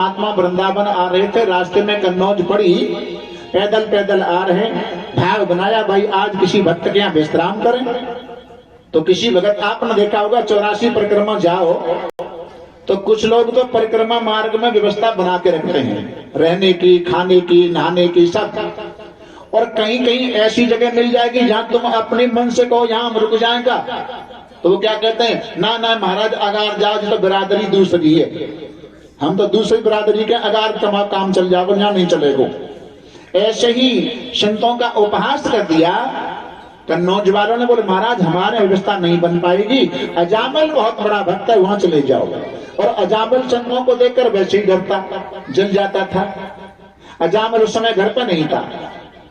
महात्मा वृंदावन आ रहे थे, रास्ते में कन्नौज पड़ी, पैदल पैदल आ रहे, भाग बनाया भाई आज किसी भक्त के यहाँ विश्राम करें। तो किसी भगत, आपने देखा होगा 84 परिक्रमा जाओ तो कुछ लोग तो परिक्रमा मार्ग में व्यवस्था बना के रखते हैं, रहने की, खाने की, नहाने की, सब। और कहीं कहीं ऐसी जगह मिल जाएगी जहां तुम अपने मन से कहो यहां हम रुक जाएगा, तो वो क्या कहते हैं, ना ना महाराज अगार जाओ, तो बिरादरी दूसरी है, हम तो दूसरी बिरादरी के, अगार तुम्हारा काम चल जाओ, यहाँ नहीं चलेगो। ऐसे ही संतों का उपहास कर दिया। कन्नौज वालों ने बोले महाराज हमारे व्यवस्था नहीं बन पाएगी, अजामिल बहुत बड़ा भक्त है, वहां चले जाओ। और अजामिल संतों को देखकर वैसे ही डरता, जल जाता था। अजामिल उस समय घर पर नहीं था।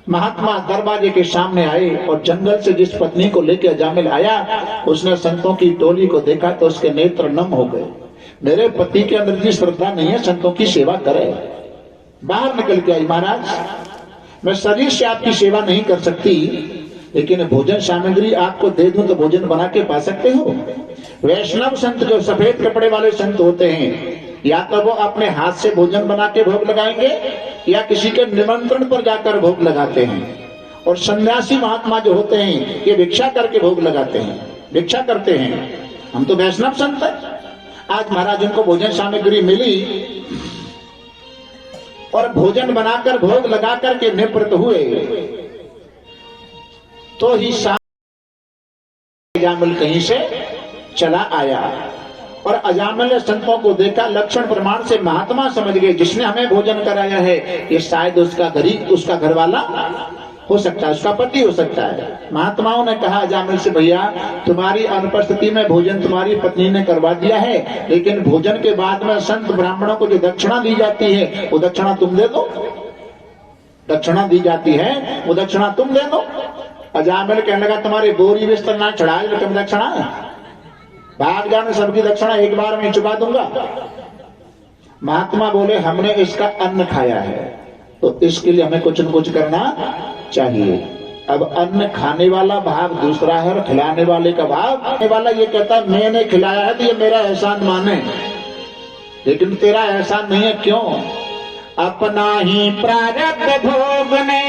महात्मा दरवाजे के सामने आए और जंगल से जिस पत्नी को लेकर अजामिल आया, उसने संतों की टोली को देखा तो उसके नेत्र नम हो गए। मेरे पति के अंदर की श्रद्धा नहीं है, संतों की सेवा करे। बाहर निकल के आई, महाराज मैं शरीर से आपकी सेवा नहीं कर सकती, लेकिन भोजन सामग्री आपको दे दूं तो भोजन बना के पा सकते हो। वैष्णव संत जो सफेद कपड़े वाले संत होते हैं, या तो वो अपने हाथ से भोजन बना के भोग लगाएंगे या किसी के निमंत्रण पर जाकर भोग लगाते हैं। और सन्यासी महात्मा जो होते हैं ये भिक्षा करके भोग लगाते हैं, भिक्षा करते हैं। हम तो वैष्णव संत हैं। आज महाराज उनको भोजन सामग्री मिली और भोजन बनाकर भोग लगा करके निवृत्त हुए, तो ही अजामिल कहीं से चला आया और अजामिल ने संतों को देखा, लक्षण प्रमाण से महात्मा समझ गए जिसने हमें भोजन कराया है ये शायद उसका गरीब, उसका घरवाला हो सकता है, उसका पति हो सकता है। महात्माओं ने कहा अजामिल से, भैया तुम्हारी अनुपस्थिति में भोजन तुम्हारी पत्नी ने करवा दिया है, लेकिन भोजन के बाद में संत ब्राह्मणों को जो दक्षिणा दी जाती है वो दक्षिणा तुम दे दो। दक्षिणा दी जाती है वो दक्षिणा तुम दे दो। अजामिल कहने लगा तुम्हारे बोरी बिस्तर ना चढ़ाए तुम दक्षिणा, भाग जाने, सबकी दक्षिणा एक बार में चुका दूंगा। महात्मा बोले हमने इसका अन्न खाया है तो इसके लिए हमें कुछ न कुछ करना चाहिए। अब अन्न खाने वाला भाव दूसरा है और खिलाने वाले का भाव, खाने वाला ये कहता है मैंने खिलाया है तो ये मेरा एहसान माने, लेकिन तेरा एहसान नहीं है। क्यों? अपना ही प्रारब्ध भोगने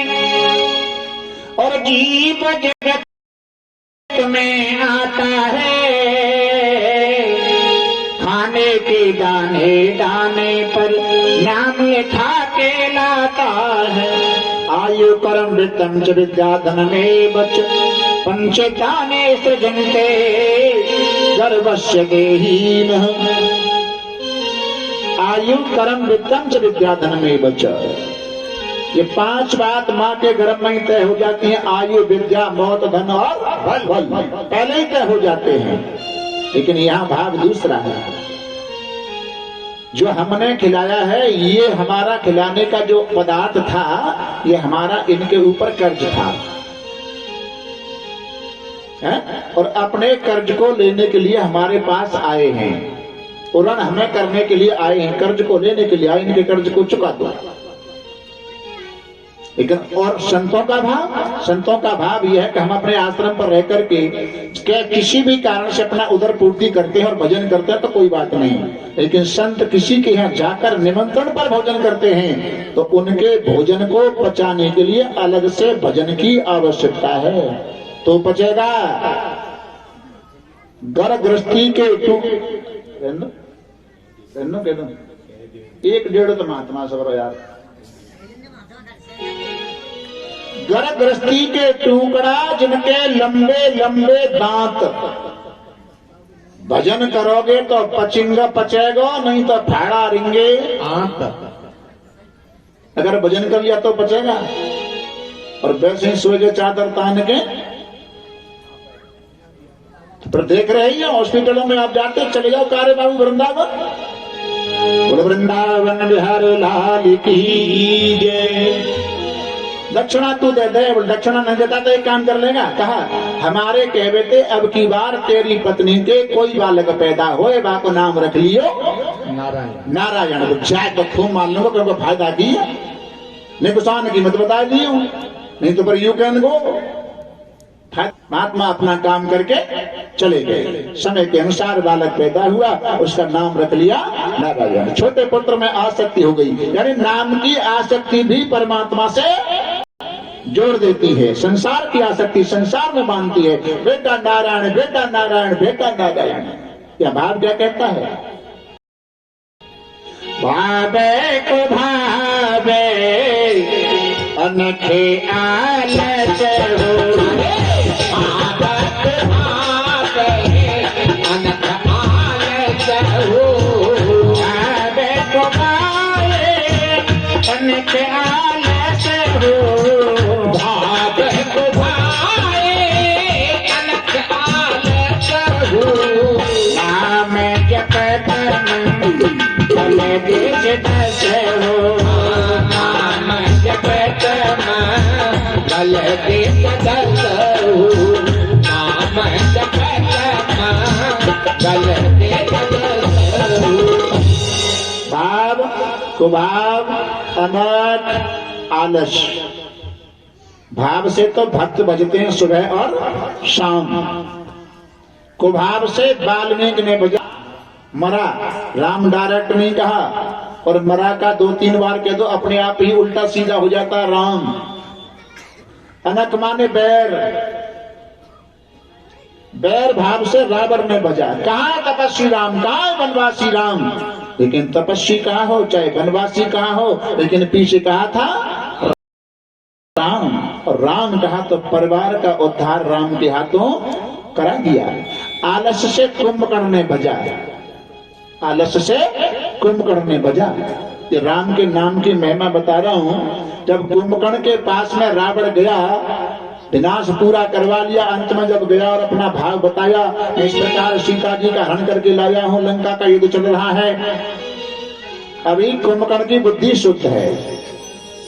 और जीव जगत में आता है, खाने के दाने दाने पर नाम लिखा के लाता है। आयु कर्म वित्तम च विद्याधन में बच पंचताने सृजनते गर्भस्य देहीन। आयु कर्म वित्तम च विद्याधन में बच, ये 5 बात माँ के गर्भ में ही तय हो जाती है। आयु, विद्या, मौत, धन और बल पहले ही तय हो जाते हैं, लेकिन यहाँ भाव दूसरा है। जो हमने खिलाया है ये हमारा खिलाने का जो पदार्थ था ये हमारा इनके ऊपर कर्ज था है? और अपने कर्ज को लेने के लिए हमारे पास आए हैं, ऋण हमें करने के लिए आए हैं, कर्ज को लेने के लिए आए, इनके कर्ज को चुका दो। लेकिन और संतों का भाव यह है कि हम अपने आश्रम पर रह करके क्या किसी भी कारण से अपना उदर पूर्ति करते हैं और भजन करते हैं तो कोई बात नहीं, लेकिन संत किसी के यहाँ जाकर निमंत्रण पर भोजन करते हैं तो उनके भोजन को पचाने के लिए अलग से भजन की आवश्यकता है। तो पचेगा घर गृहस्थी के एक डेढ़ तो महात्मा सब यार, घर गृहस्थी के टुकड़ा जिनके लंबे लंबे दांत, भजन करोगे तो पचेगा, नहीं तो फाड़ा रिंगे आंत। अगर भजन कर लिया तो पचेगा, और वैसे ही सोएगे चादर तान के। पर देख रहे हैं हॉस्पिटलों में आप जाते, चले जाओ कारे बाबू वृंदावन, बोले वृंदावन बिहार लाल की जय। दक्षिणा तू दे दे, दक्षिणा नहीं देता तो एक काम कर लेगा। कहा हमारे कह बेटे अब की बार तेरी पत्नी के कोई बालक पैदा होए बा को नाम रख लियो नारायण। नारायण जाए तो खूब मान लो क्योंकि फायदा की नुकसान की मत बता दियो, नहीं तो पर यू कैन गो। महात्मा अपना काम करके चले गए। समय के अनुसार बालक पैदा हुआ, उसका नाम रख लिया नारायण। छोटे पुत्र में आसक्ति हो गई, यानी नाम की आसक्ति भी परमात्मा से जोड़ देती है। संसार की आसक्ति संसार में बांधती है, बेटा नारायण, बेटा नारायण, बेटा नारायण। यह भाव क्या कहता है? भावे को भावे अनखे आलच हो, आदत भावे अनख आलच हो। भावे को भावे अनखे आलच हो, भावे को भावे अनख आलच हो। नाम जपत भले देश दस हो, नाम जपत भले देश दस हो, नाम जपत भले देश दस हो। भाव कुभाव अनर्थ आलस। भाव से तो भक्त भजते हैं सुबह और शाम। कुभाव से वाल्मीकि ने बजा मरा, राम डायरेक्ट नहीं कहा, और मरा का 2-3 बार कह दो अपने आप ही उल्टा सीधा हो जाता राम। अनक माने बैर, बैर भाव से रावण ने बजा। कहाँ है तपस्वी राम, कहाँ है वनवासी राम? लेकिन तपस्वी कहाँ हो चाहे वनवासी कहाँ हो, लेकिन पीछे कहा था राम, और राम कहा तो परिवार का उद्धार राम के हाथों करा दिया। आलस्य से कुंभकर्ण ने बजा, आलस्य से कुंभकर्ण ने बजा। ये राम के नाम की महिमा बता रहा हूं। जब कुंभकर्ण के पास में रावण गया, विनाश पूरा करवा लिया, अंत में जब गया और अपना भाव बताया, इस प्रकार सीता जी का हरण करके लाया हूं, लंका का युद्ध चल रहा है। अभी कुंभकर्ण की बुद्धि शुद्ध है,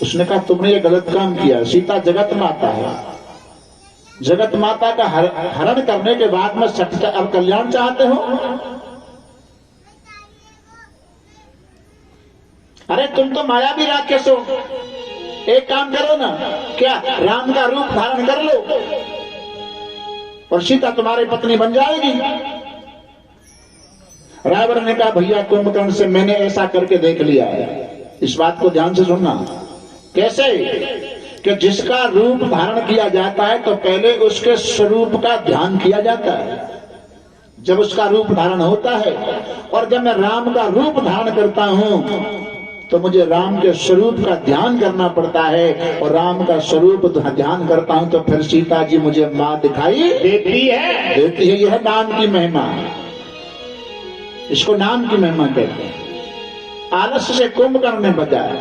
उसने कहा तुमने ये गलत काम किया। सीता जगत माता है, जगत माता का हरण करने के बाद में सत्य अब कल्याण चाहते हो? अरे तुम तो मायावी राक्षस हो, एक काम करो ना, क्या राम का रूप धारण कर लो और सीता तुम्हारी पत्नी बन जाएगी। रावण ने कहा भैया कुंभकर्ण से मैंने ऐसा करके देख लिया है। इस बात को ध्यान से सुनना। कैसे? कि जिसका रूप धारण किया जाता है तो पहले उसके स्वरूप का ध्यान किया जाता है। जब उसका रूप धारण होता है, और जब मैं राम का रूप धारण करता हूं तो मुझे राम के स्वरूप का ध्यान करना पड़ता है, और राम का स्वरूप ध्यान करता हूं तो फिर सीता जी मुझे मां दिखाई देती है। यह नाम की महिमा, इसको नाम की महिमा कहते हैं। आलस्य से कुंभकर्ण ने बजाया।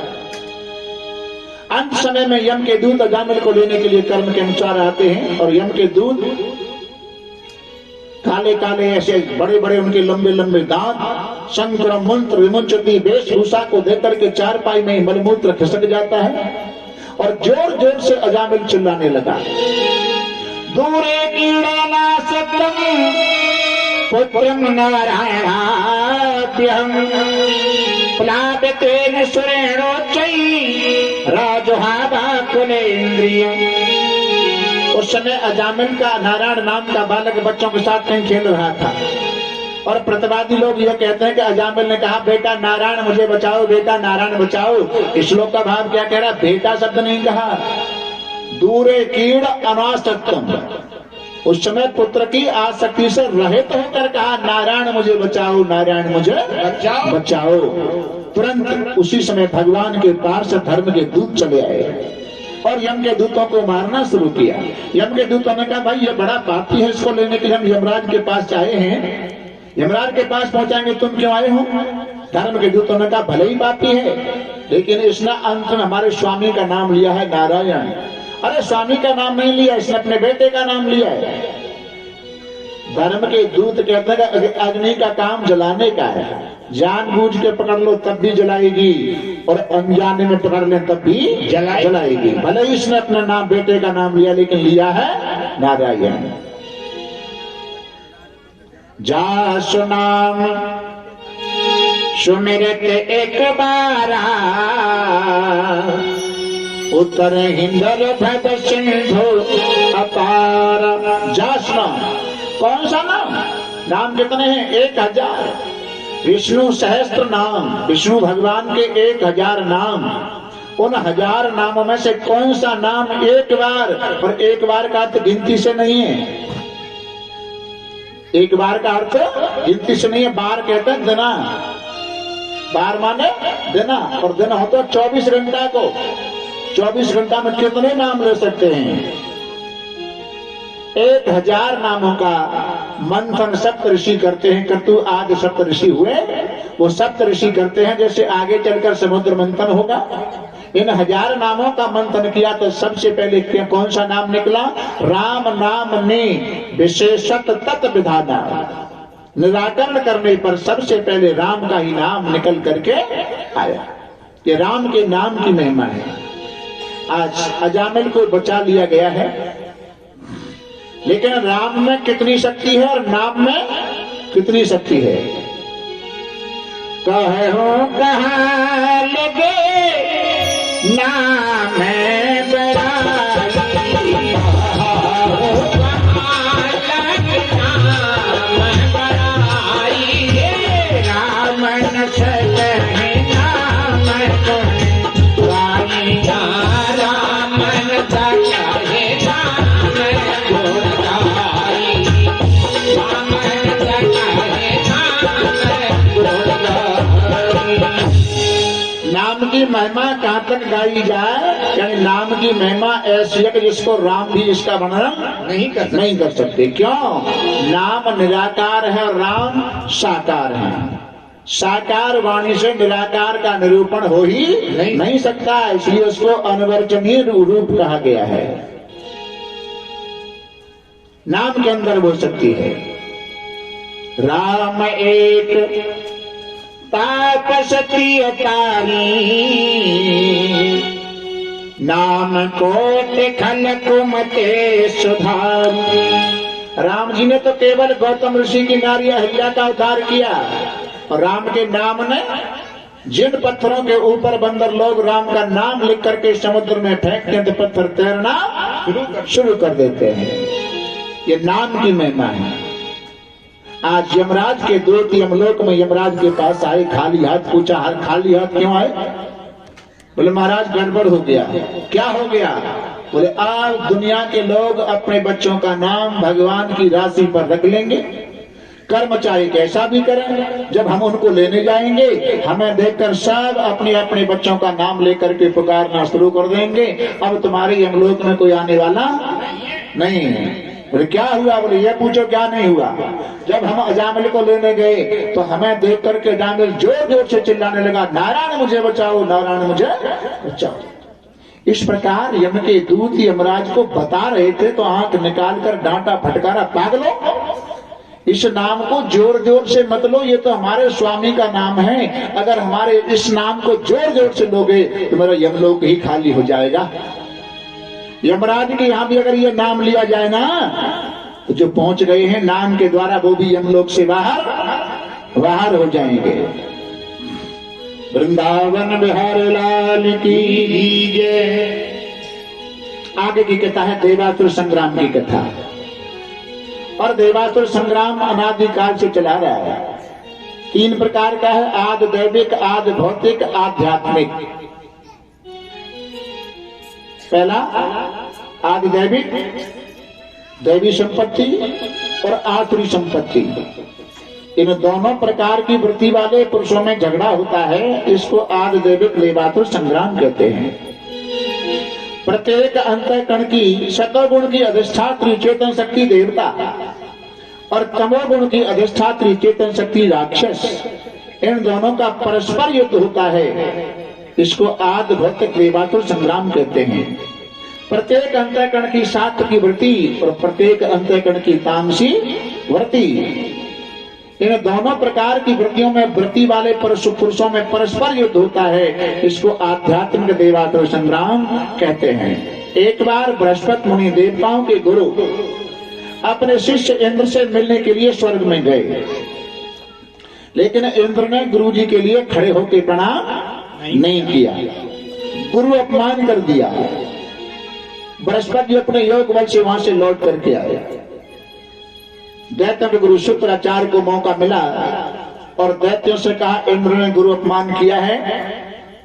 अंत समय में यम के दूत अजामिल को लेने के लिए कर्म के अनुसार आते हैं, और यम के दूत काले काले ऐसे बड़े बड़े उनके लंबे लंबे दांत, शंकर मंत्र विमुंचती वेशभूषा को देकर के चारपाई में मलमूत्र खिसक जाता है, और जोर जोर से अजामिल चिल्लाने लगा, दूरे कीड़नाशकम् पुत्रम नारायणाभ्यहम् प्लावितेन सुरेणोच्चैः राजोहावाकुलेन्द्रियम्। उस समय अजामिल का नारायण नाम का बालक बच्चों के साथ कहीं खेल रहा था, और प्रतिवादी लोग यह कहते हैं कि अजामिल ने कहा बेटा नारायण मुझे बचाओ, बेटा नारायण बचाओ। इस श्लोक का भाव क्या कह रहा? बेटा शब्द नहीं कहा, दूरे कीड़ अनासक्तम। उस समय पुत्र की आसक्ति से रहित होकर कहा नारायण मुझे बचाओ, नारायण मुझे बचाओ। तुरंत उसी समय भगवान के पार से धर्म के दूत चले आए और यम के दूतों को मारना शुरू किया। यम के दूतों ने कहा भाई ये बड़ा पापी है, इसको लेने के लिए हम यमराज के पास आए हैं, यमराज के पास पहुंचाएंगे, तुम क्यों आए हो? धर्म के दूतों ने कहा भले ही पापी है, लेकिन इसने अंत में हमारे स्वामी का नाम लिया है नारायण। अरे स्वामी का नाम नहीं लिया, इसने अपने बेटे का नाम लिया है। धर्म के दूत कहते हैं कि अग्नि का काम जलाने का है, जानबूझ के पकड़ लो तब भी जलाएगी, और अनजाने में पकड़ ले तब भी जलाएगी। भले ही इसने अपना नाम बेटे का नाम लिया, लेकिन लिया है नारायण। जा सुनाम सुमिरत एक बारा उत्तर हिंदर भद सिंधु अपार। जासना कौन सा नाम? नाम कितने हैं? 1000। विष्णु सहस्त्र नाम, विष्णु भगवान के 1000 नाम। उन 1000 नामों में से कौन सा नाम एक बार, और एक बार का अर्थ गिनती से नहीं है, एक बार का अर्थ गिनती से नहीं है। बार कहते हैं दिना, बार माने दिना, और दिन हो तो 24 घंटा को। 24 घंटा में कितने नाम ले सकते हैं? 1000 नामों का मंथन सप्त ऋषि करते हैं। कर्तु आदि सप्त ऋषि हुए, वो सप्त ऋषि करते हैं। जैसे आगे चलकर समुद्र मंथन होगा, इन 1000 नामों का मंथन किया तो सबसे पहले कौन सा नाम निकला? राम नाम ने विशेषत तत् विधाना। निराकरण करने पर सबसे पहले राम का ही नाम निकल करके आया। ये राम के नाम की महिमा है। आज अजामिल को बचा लिया गया है, लेकिन राम में कितनी शक्ति है और नाम में कितनी शक्ति है? कहो कहाँ लगे नाम की महिमा कहाँ तक गाई जाए? यानी नाम की महिमा ऐसी है कि जिसको राम भी इसका वर्णन नहीं कर सकते। क्यों? नाम निराकार है और राम साकार है। साकार वाणी से निराकार का निरूपण हो ही नहीं सकता, इसलिए उसको अनवर्चनीय रूप कहा गया है। नाम के अंदर वो शक्ति है। राम एक तापसती अतारी, नाम कोट खल कुमते सुधारी। राम जी ने तो केवल गौतम ऋषि की नारी अहिल्या का उद्धार किया, और राम के नाम ने जिन पत्थरों के ऊपर बंदर लोग राम का नाम लिख करके समुद्र में फेंकते हैं तो पत्थर तैरना शुरू कर देते हैं। ये नाम की महिमा है। आज यमराज के दूत यमलोक में यमराज के पास आए, खाली हाथ। पूछा खाली हाथ क्यों आए? बोले महाराज गड़बड़ हो गया। क्या हो गया? बोले आज दुनिया के लोग अपने बच्चों का नाम भगवान की राशि पर रख लेंगे, कर्म चाहे कैसा भी करें, जब हम उनको लेने जाएंगे हमें देखकर सब अपने अपने बच्चों का नाम लेकर के पुकारना शुरू कर देंगे। अब तुम्हारे यमलोक में कोई आने वाला नहीं है। बोले क्या हुआ? बोले ये पूछो क्या नहीं हुआ। जब हम अजामिल को लेने गए तो हमें देख करके अजामिल जोर जोर से चिल्लाने लगा, नारायण मुझे बचाओ, नारायण मुझे बचाओ। इस प्रकार यम के दूत यमराज को बता रहे थे तो आंख निकाल कर डांटा फटकारा, पागलो इस नाम को जोर जोर से मत लो, ये तो हमारे स्वामी का नाम है। अगर हमारे इस नाम को जोर जोर से लोगे तो मेरा यमलोक ही खाली हो जाएगा। यमराज के यहाँ भी अगर ये नाम लिया जाए ना तो जो पहुंच गए हैं नाम के द्वारा वो भी यमलोक से बाहर हो जाएंगे। वृंदावन बिहारी लाल की जय। आगे की कथा है देवासुर संग्राम की कथा। और देवासुर संग्राम अनादिकाल से चला रहा है। 3 प्रकार का है, आदि दैविक, आदि भौतिक, आध्यात्मिक। पहला आदि दैविक, दैवी संपत्ति और आसुरी संपत्ति। इन दोनों प्रकार की वृत्ति वाले पुरुषों में झगड़ा होता है, इसको आदि दैविक देवासुर संग्राम कहते हैं। प्रत्येक अंतःकरण की सतोगुण की अधिष्ठात्री चेतन शक्ति देवता और तमोगुण की अधिष्ठात्री चेतन शक्ति राक्षस, इन दोनों का परस्पर युद्ध होता है। इसको आदि भौतिक देवासुर संग्राम कहते हैं। प्रत्येक अंतःकरण की सात्विक की वृत्ति और प्रत्येक अंतःकरण की तामसी वृत्ति, इन दोनों प्रकार की वृत्तियों में वृत्ति वाले पुरुषों में परस्पर युद्ध होता है। इसको आध्यात्मिक देवासुर संग्राम कहते हैं। एक बार बृहस्पति मुनि देवताओं के गुरु अपने शिष्य इंद्र से मिलने के लिए स्वर्ग में गए, लेकिन इंद्र ने गुरु जी के लिए खड़े होकर प्रणाम नहीं किया। गुरु अपमान कर दिया। बृहस्पति जी अपने योग बल से वहां से लौट करके आए। दैत्यों के गुरु शुक्राचार्य को मौका मिला और दैत्यों से कहा, इंद्र ने गुरु अपमान किया है,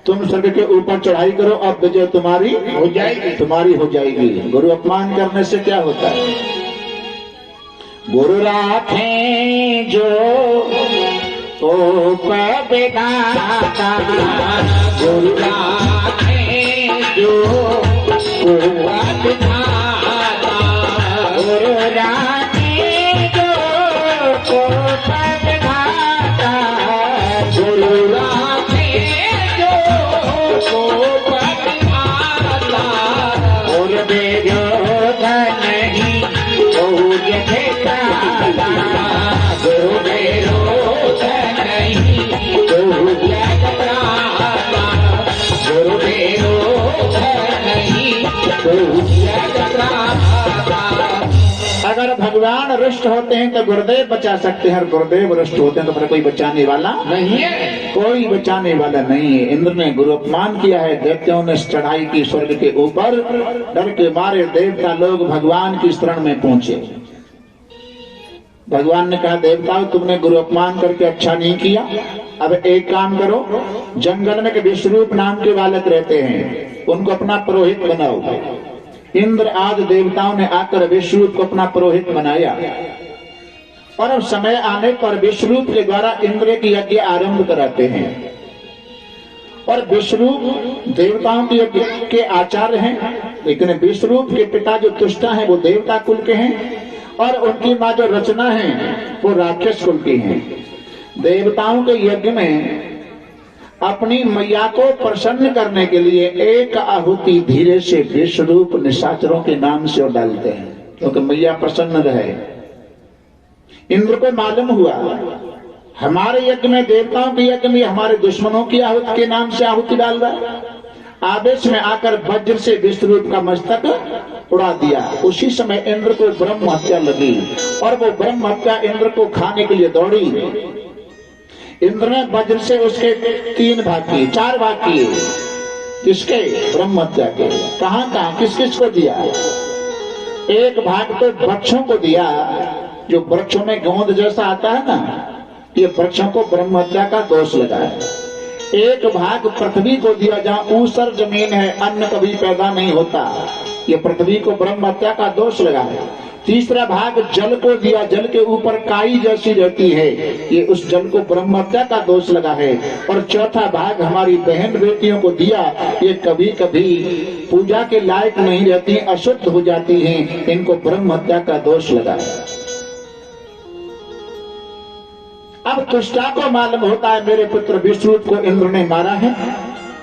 तुम स्वर्ग के ऊपर चढ़ाई करो, अब विजय तुम्हारी हो जाएगी। गुरु अपमान करने से क्या होता है? गुरु राखे जो तो विधाता, गुरु राखे जो तो विधाता, गुरु राखे जो तो विधाता, गुरु राखे जो तो विधाता, और विरोध नहीं तो यथेता, गुरु विरोध नहीं तो यथेता, गुरु विरोध नहीं तो यथेता। अगर भगवान रुष्ट होते हैं तो गुरुदेव बचा सकते हैं, और गुरुदेव रुष्ट होते हैं तो फिर कोई बचाने वाला नहीं है, कोई बचाने वाला नहीं है। इंद्र ने गुरु अपमान किया है, दैत्यों ने चढ़ाई की स्वर्ग के ऊपर, डर के मारे देवता लोग भगवान की शरण में पहुंचे। भगवान ने कहा, देवताओं तुमने गुरु अपमान करके अच्छा नहीं किया, अब एक काम करो, जंगल में विश्वरूप नाम के बालक रहते हैं, उनको अपना पुरोहित बनाओ। इंद्र आदि देवताओं ने आकर विश्वरूप को अपना पुरोहित बनाया, और अब समय आने पर विश्वरूप के द्वारा इंद्र की यज्ञ आरंभ कराते हैं। और विश्वरूप देवताओं के यज्ञ के आचार्य हैं, लेकिन विश्वरूप के पिता जो तुष्टा हैं वो देवता कुल के हैं, और उनकी माँ जो रचना है वो राक्षस कुल की हैं। देवताओं के यज्ञ में अपनी मैया को प्रसन्न करने के लिए एक आहुति धीरे से विश्वरूप निशाचरों के नाम से डालते हैं, क्योंकि मैया प्रसन्न रहे। इंद्र को मालूम हुआ हमारे यज्ञ में, देवताओं के यज्ञ में हमारे दुश्मनों की आहुति के नाम से आहुति डाल रहा है। आवेश में आकर वज्र से विश्वरूप का मस्तक उड़ा दिया। उसी समय इंद्र को ब्रह्म हत्या लगी, और वो ब्रह्म हत्या इंद्र को खाने के लिए दौड़ी। इंद्र ने वज्र से उसके 3 भाग किए, 4 भाग किए। किसके? ब्रह्म हत्या के। कहां किस किस को दिया? एक भाग तो वृक्षों को दिया, जो वृक्षों में गोंद जैसा आता है ना, ये वृक्षों को ब्रह्म हत्या का दोष लगा है। एक भाग पृथ्वी को दिया, जहां ऊसर जमीन है, अन्न कभी पैदा नहीं होता, ये पृथ्वी को ब्रह्म हत्या का दोष लगा है। तीसरा भाग जल को दिया, जल के ऊपर काई जैसी रहती है, ये उस जल को ब्रह्म हत्या का दोष लगा है। और चौथा भाग हमारी बहन बेटियों को दिया, ये कभी कभी पूजा के लायक नहीं रहती, अशुद्ध हो जाती हैं, इनको ब्रह्म हत्या का दोष लगा है। अब तुष्टा को मालूम होता है मेरे पुत्र विश्वरूप को इंद्र ने मारा है,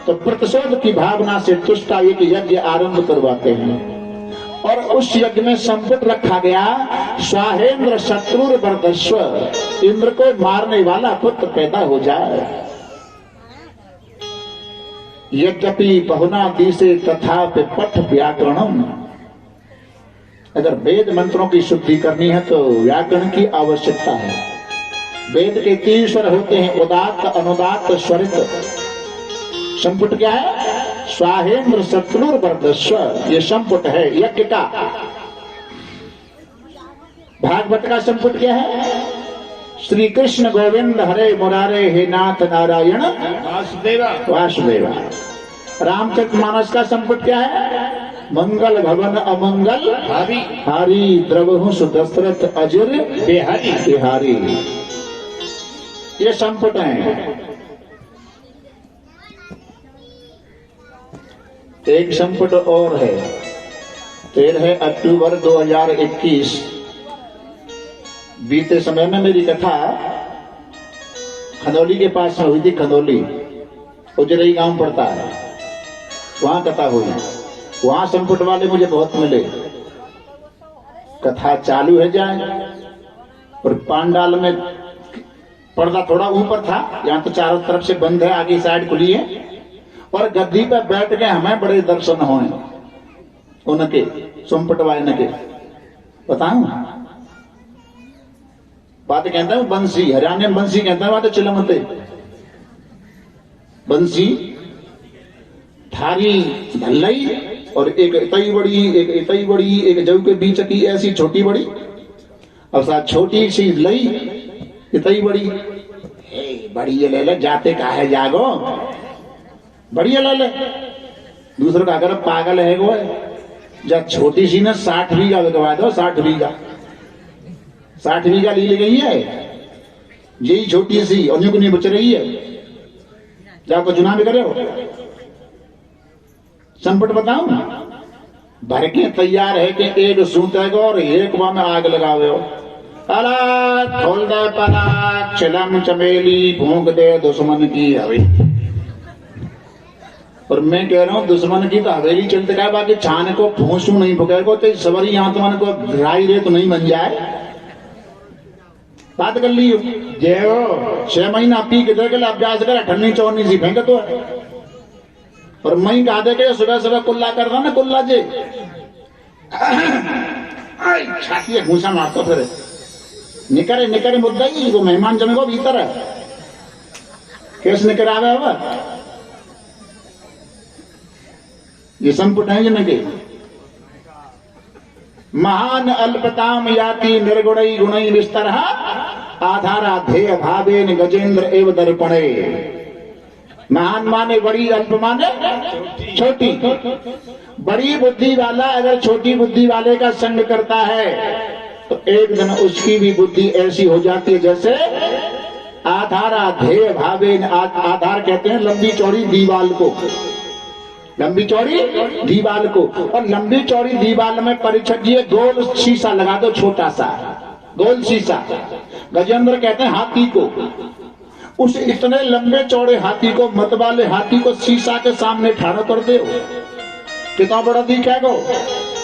तो प्रतिशोध की भावना से तुष्टा एक यज्ञ आरंभ करवाते हैं, और उस यज्ञ में संपुट रखा गया, स्वाहेंद्र शत्रुर वर्धस्व, इंद्र को मारने वाला पुत्र पैदा हो जाए। यद्यपि बहुना दिशे तथापि पठ व्याकरणम, अगर वेद मंत्रों की शुद्धि करनी है तो व्याकरण की आवश्यकता है। वेद के 3 स्वर होते हैं, उदात्त, अनुदात्त, स्वरित। संपुट क्या है? स्वाहेंद्र शत्रुर वर्धस्व, ये संपुट है यज्ञ का। भागवत का संपुट क्या है? श्री कृष्ण गोविंद हरे मुरारे हे नाथ नारायण वासुदेवा। रामचरितमानस का संपुट क्या है? मंगल भवन अमंगल हारी द्रवहु सुदशरथ अजिर बिहारी। ये संपुट है। एक संपुट और है, 13 अक्टूबर 2021। बीते समय में मेरी कथा खनौली के पास में हुई थी। खनौली उजरई गांव पड़ता है, वहां कथा हुई। वहां संपुट वाले मुझे बहुत मिले। कथा चालू है जाए, और पांडाल में पर्दा थोड़ा ऊपर था, यहाँ तो चारों तरफ से बंद है, आगे साइड खुली है, और गद्दी पे बैठ के हमें बड़े दर्शन हुए उनके संपुट वाले के। बताऊं बात? कहता है बंसी, हरियाणा में बंसी कहता है, बात चिलमते बंसी भारी ढल्लई और एक इतई बड़ी, एक इतई बड़ी, एक जऊ के बीच की ऐसी छोटी बड़ी, और साथ छोटी सी लई इतई बड़ी। बड़ी ये ले ले, जाते का है जागो, बढ़िया ले ले। दूसरे का अगर पागल है वो जब छोटी सी ना 60 बीघा लगवा दो, 60 बीघा, 60 बीघा ली गई है, यही छोटी सी और नहीं बच रही है। जाको चुनाव भी करे हो, संपट बताओ, भर के तैयार है कि एक सूतेगा और एक में आग लगावे हो। पला खोल दे पला, चिलम चमेली भूख दे दुश्मन की हवेली। और मैं कह रहा हूं दुश्मन की तो हवेली चलते का, बाकी छान को फूसू नहीं फुकेगा तो सवरी आत्मन को राई रे तो नहीं बन जाए। बात कर ली जो 6 महीना पी के देख अभ्यास कर, ठंडी चौनी सी फेंक तो है। और मई कहा दे के सुबह सुबह कुल्ला करता ना, कुल्ला जे छाती घूसा मारता फिर निकरे निकरे मुद्दा ही वो मेहमान जमे को भीतर है केस निकर आ गया। ये संपुट है जिनके महान अल्पताम याति निर्गुणई गुणई विस्तर आधारा ध्येय भावेन गजेंद्र एव दर्पणे। महान माने बड़ी, अल्प माने छोटी। बड़ी बुद्धि वाला अगर छोटी बुद्धि वाले का संग करता है तो एक दिन उसकी भी बुद्धि ऐसी हो जाती है जैसे आधारा ध्येय भावेन। आधार कहते हैं लंबी चौड़ी दीवाल को, लंबी चौड़ी दीवाल को। और लंबी चौड़ी दीवाल में परिछकिए गोल शीशा लगा दो, छोटा सा गोल शीशा। गजेंद्र कहते हैं हाथी को, उस इतने लंबे चौड़े हाथी को, मत वाले हाथी को शीशा के सामने खड़ा कर दे, कितना बड़ा दिखेगा,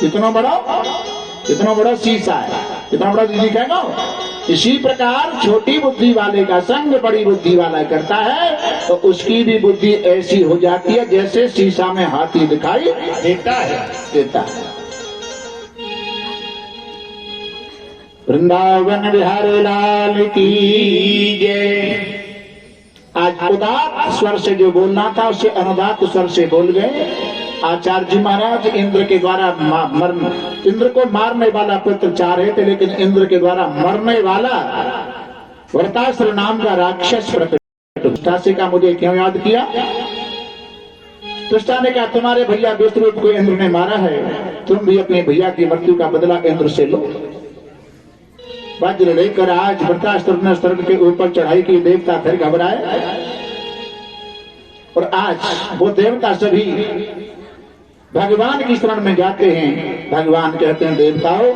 इतना बड़ा शीशा है, कितना बड़ा दिखेगा। इसी प्रकार छोटी बुद्धि वाले का संग बड़ी बुद्धि वाला करता है तो उसकी भी बुद्धि ऐसी हो जाती है जैसे शीशा में हाथी दिखाई देता है। वृंदावन बिहारी लाल की जय। आज उदात्त स्वर से जो बोलना था उसे अनुदात्त स्वर से बोल गए। आचार्य जी महाराज इंद्र के द्वारा इंद्र को मारने वाला पुत्र चाह रहे थे, लेकिन इंद्र के द्वारा मरने वाला वृतासुर नाम का राक्षस प्रकट का मुझे क्यों याद किया। तुष्टा ने कहा तुम्हारे भैया विश्वरूप को इंद्र ने मारा है, तुम भी अपने भैया की मृत्यु का बदला इंद्र से लो। वज्र लेकर आज वृतासुर ने स्वर्ग के ऊपर चढ़ाई की, देवता फिर घबराए और आज वो देवता सभी भगवान की शरण में जाते हैं। भगवान कहते हैं देवताओं,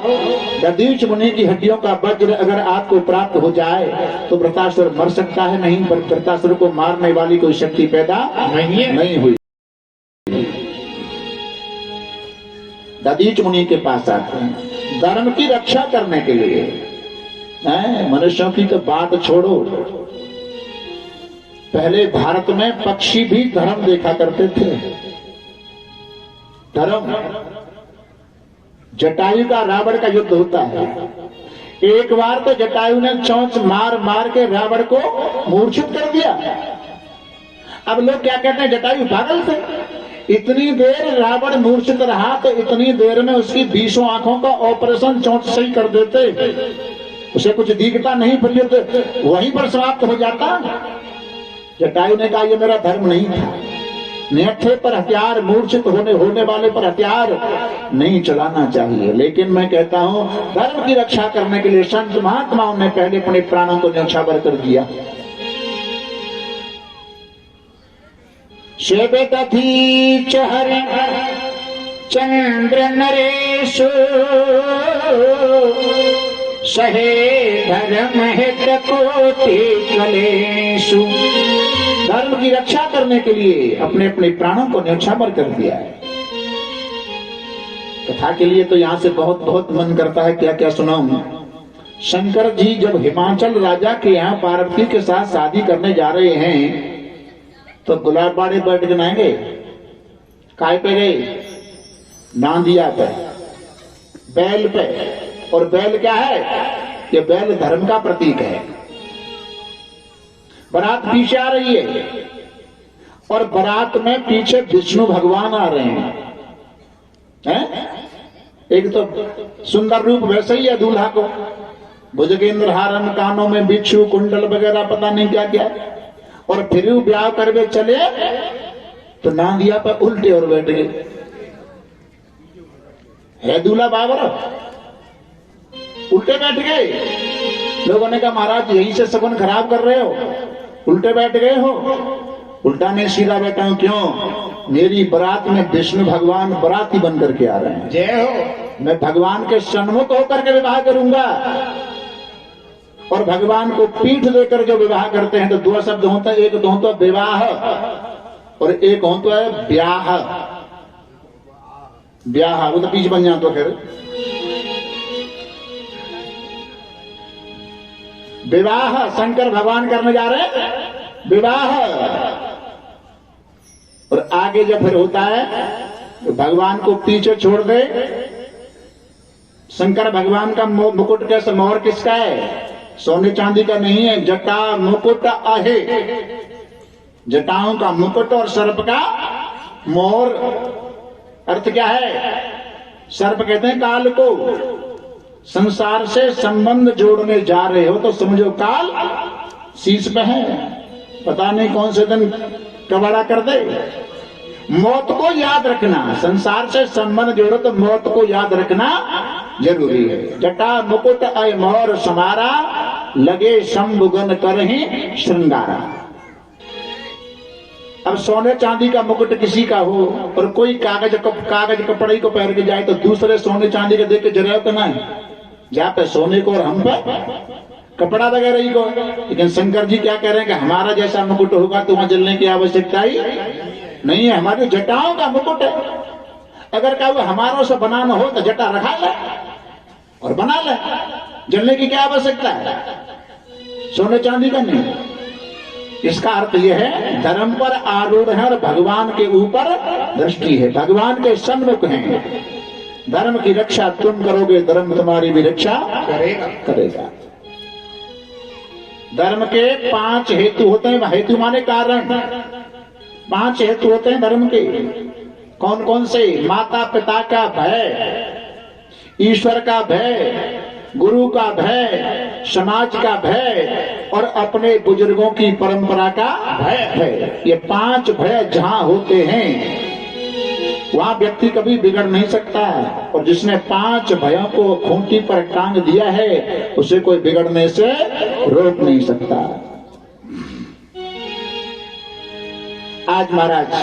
दधीच मुनि की हड्डियों का वज्र अगर आपको प्राप्त हो जाए तो वृतासुर मर सकता है, नहीं पर वृतासुर को मारने वाली कोई शक्ति पैदा नहीं हुई। दधीच मुनि के पास आते हैं धर्म की रक्षा करने के लिए। मनुष्यों की तो बात छोड़ो, पहले भारत में पक्षी भी धर्म देखा करते थे। धर्म, जटायु का रावण का युद्ध होता है। एक बार तो जटायु ने चोंच मार मार के रावण को मूर्छित कर दिया। अब लोग क्या कहते हैं, जटायु पागल थे। इतनी देर रावण मूर्छित रहा तो इतनी देर में उसकी 20 आंखों का ऑपरेशन चोंच सही कर देते, उसे कुछ दिखता नहीं, फिर युद्ध वहीं पर समाप्त हो जाता। जटायु ने कहा यह मेरा धर्म नहीं था, नेठे पर हथियार, मूर्छित होने वाले पर हथियार नहीं चलाना चाहिए। लेकिन मैं कहता हूं धर्म की रक्षा करने के लिए संत महात्माओं ने पहले अपने प्राणों को न्यौछावर कर दिया। सेवित थी चहर चंद्र नरेशु, सहे धर्म हित कोटि कलेशु। धर्म की रक्षा करने के लिए अपने अपने प्राणों को न्यौछावर कर दिया है। कथा के लिए तो यहाँ से बहुत बहुत मन करता है क्या क्या सुनाऊं। शंकर जी जब हिमाचल राजा के यहाँ पार्वती के साथ शादी करने जा रहे हैं तो गुलाब बाड़े बैठ के नहाएंगे, काय पे गए, नांदिया पे, बैल पे। और बैल क्या है, ये बैल धर्म का प्रतीक है। बारात पीछे आ रही है और बारात में पीछे विष्णु भगवान आ रहे हैं? एक तो सुंदर रूप वैसे ही है दूल्हा को, भुजगेंद्र हारन, कानों में बिच्छू, कुंडल वगैरह पता नहीं क्या क्या, और फिर ब्याह करके चले तो नांदिया पर उल्टे और बैठ गए। है दूल्हा बाबर, उल्टे बैठ गए। लोगों ने कहा महाराज यही से सगुन खराब कर रहे हो, उल्टे बैठ गए हो। उल्टा नहीं सीधा बैठा हूं। क्यों? मेरी बारात में विष्णु भगवान बाराती बन करके आ रहे हैं। जय हो। मैं भगवान के सन्मुख होकर के विवाह करूंगा। और भगवान को पीठ देकर जो विवाह करते हैं तो दो शब्द होता है, एक तो होता है विवाह और एक होता है ब्याह। ब्याह वो तो बीच बन जाता तो फिर विवाह शंकर भगवान करने जा रहे हैं विवाह। और आगे जब फिर होता है तो भगवान को पीछे छोड़ दे। शंकर भगवान का मुकुट कैसे, मोहर किसका है? सोने चांदी का नहीं है। जटा मुकुट आहे, जटाओं का मुकुट और सर्प का मोहर। अर्थ क्या है? सर्प कहते हैं काल को। संसार से संबंध जोड़ने जा रहे हो तो समझो काल शीश पे है, पता नहीं कौन से दिन कबाड़ा कर दे। मौत को याद रखना, संसार से संबंध जोड़ो तो मौत को याद रखना जरूरी है। जटा मुकुट अय मोर समारा, लगे शंभुगन करहि श्रृंगारा। अब सोने चांदी का मुकुट किसी का हो और कोई कागज कपड़े को पहन के जाए तो दूसरे सोने चांदी के देख के जरा तो ना जहाँ पे सोने को और हम पे कपड़ा वगैरह ही को। लेकिन शंकर जी क्या कह रहे हैं कि हमारा जैसा मुकुट होगा तो वहां जलने की आवश्यकता ही नहीं है। हमारी जटाओं का मुकुट है। अगर का वो हमारों से बनाना हो तो जटा रखा ले और बना ले, जलने की क्या आवश्यकता है? सोने चांदी का नहीं। इसका अर्थ यह है धर्म पर आरूढ़ है और भगवान के ऊपर दृष्टि है, भगवान के सन्मुख हैं। धर्म की रक्षा तुम करोगे, धर्म तुम्हारी भी रक्षा करेगा। धर्म के 5 हेतु होते हैं। हेतु माने कारण। 5 हेतु होते हैं धर्म के। कौन कौन से? माता पिता का भय, ईश्वर का भय, गुरु का भय, समाज का भय और अपने बुजुर्गों की परंपरा का भय। ये 5 भय जहां होते हैं वहां व्यक्ति कभी बिगड़ नहीं सकता। और जिसने 5 भयों को खूंटी पर टांग दिया है उसे कोई बिगड़ने से रोक नहीं सकता। आज महाराज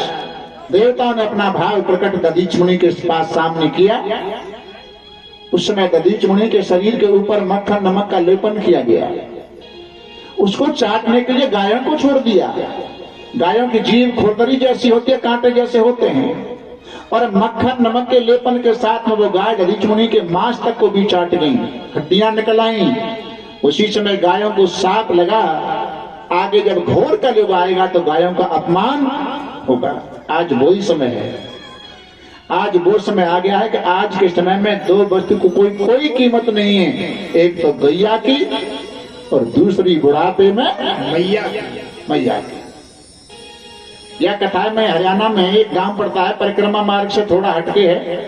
देवताओं ने अपना भाव प्रकट दधीच मुनि के पास सामने किया। उस समय दधीच मुनि के शरीर के ऊपर मक्खन नमक का लेपन किया गया। उसको चाटने के लिए गायों को छोड़ दिया। गायों की जीभ खोदरी जैसी होती है, कांटे जैसे होते हैं। और मक्खन नमक के लेपन के साथ में वो गाय दधीच मुनि के मांस तक को भी चाट गई, हड्डियां निकल आई। उसी समय गायों को साप लगा। आगे जब घोर कलयुग आएगा तो गायों का अपमान होगा। आज वही समय है। आज वो समय आ गया है कि आज के समय में 2 वस्तु को कोई कीमत नहीं है। एक तो गैया की और दूसरी बुढ़ापे में मैया की। यह कथा में हरियाणा में एक गांव पड़ता है, परिक्रमा मार्ग से थोड़ा हटके है,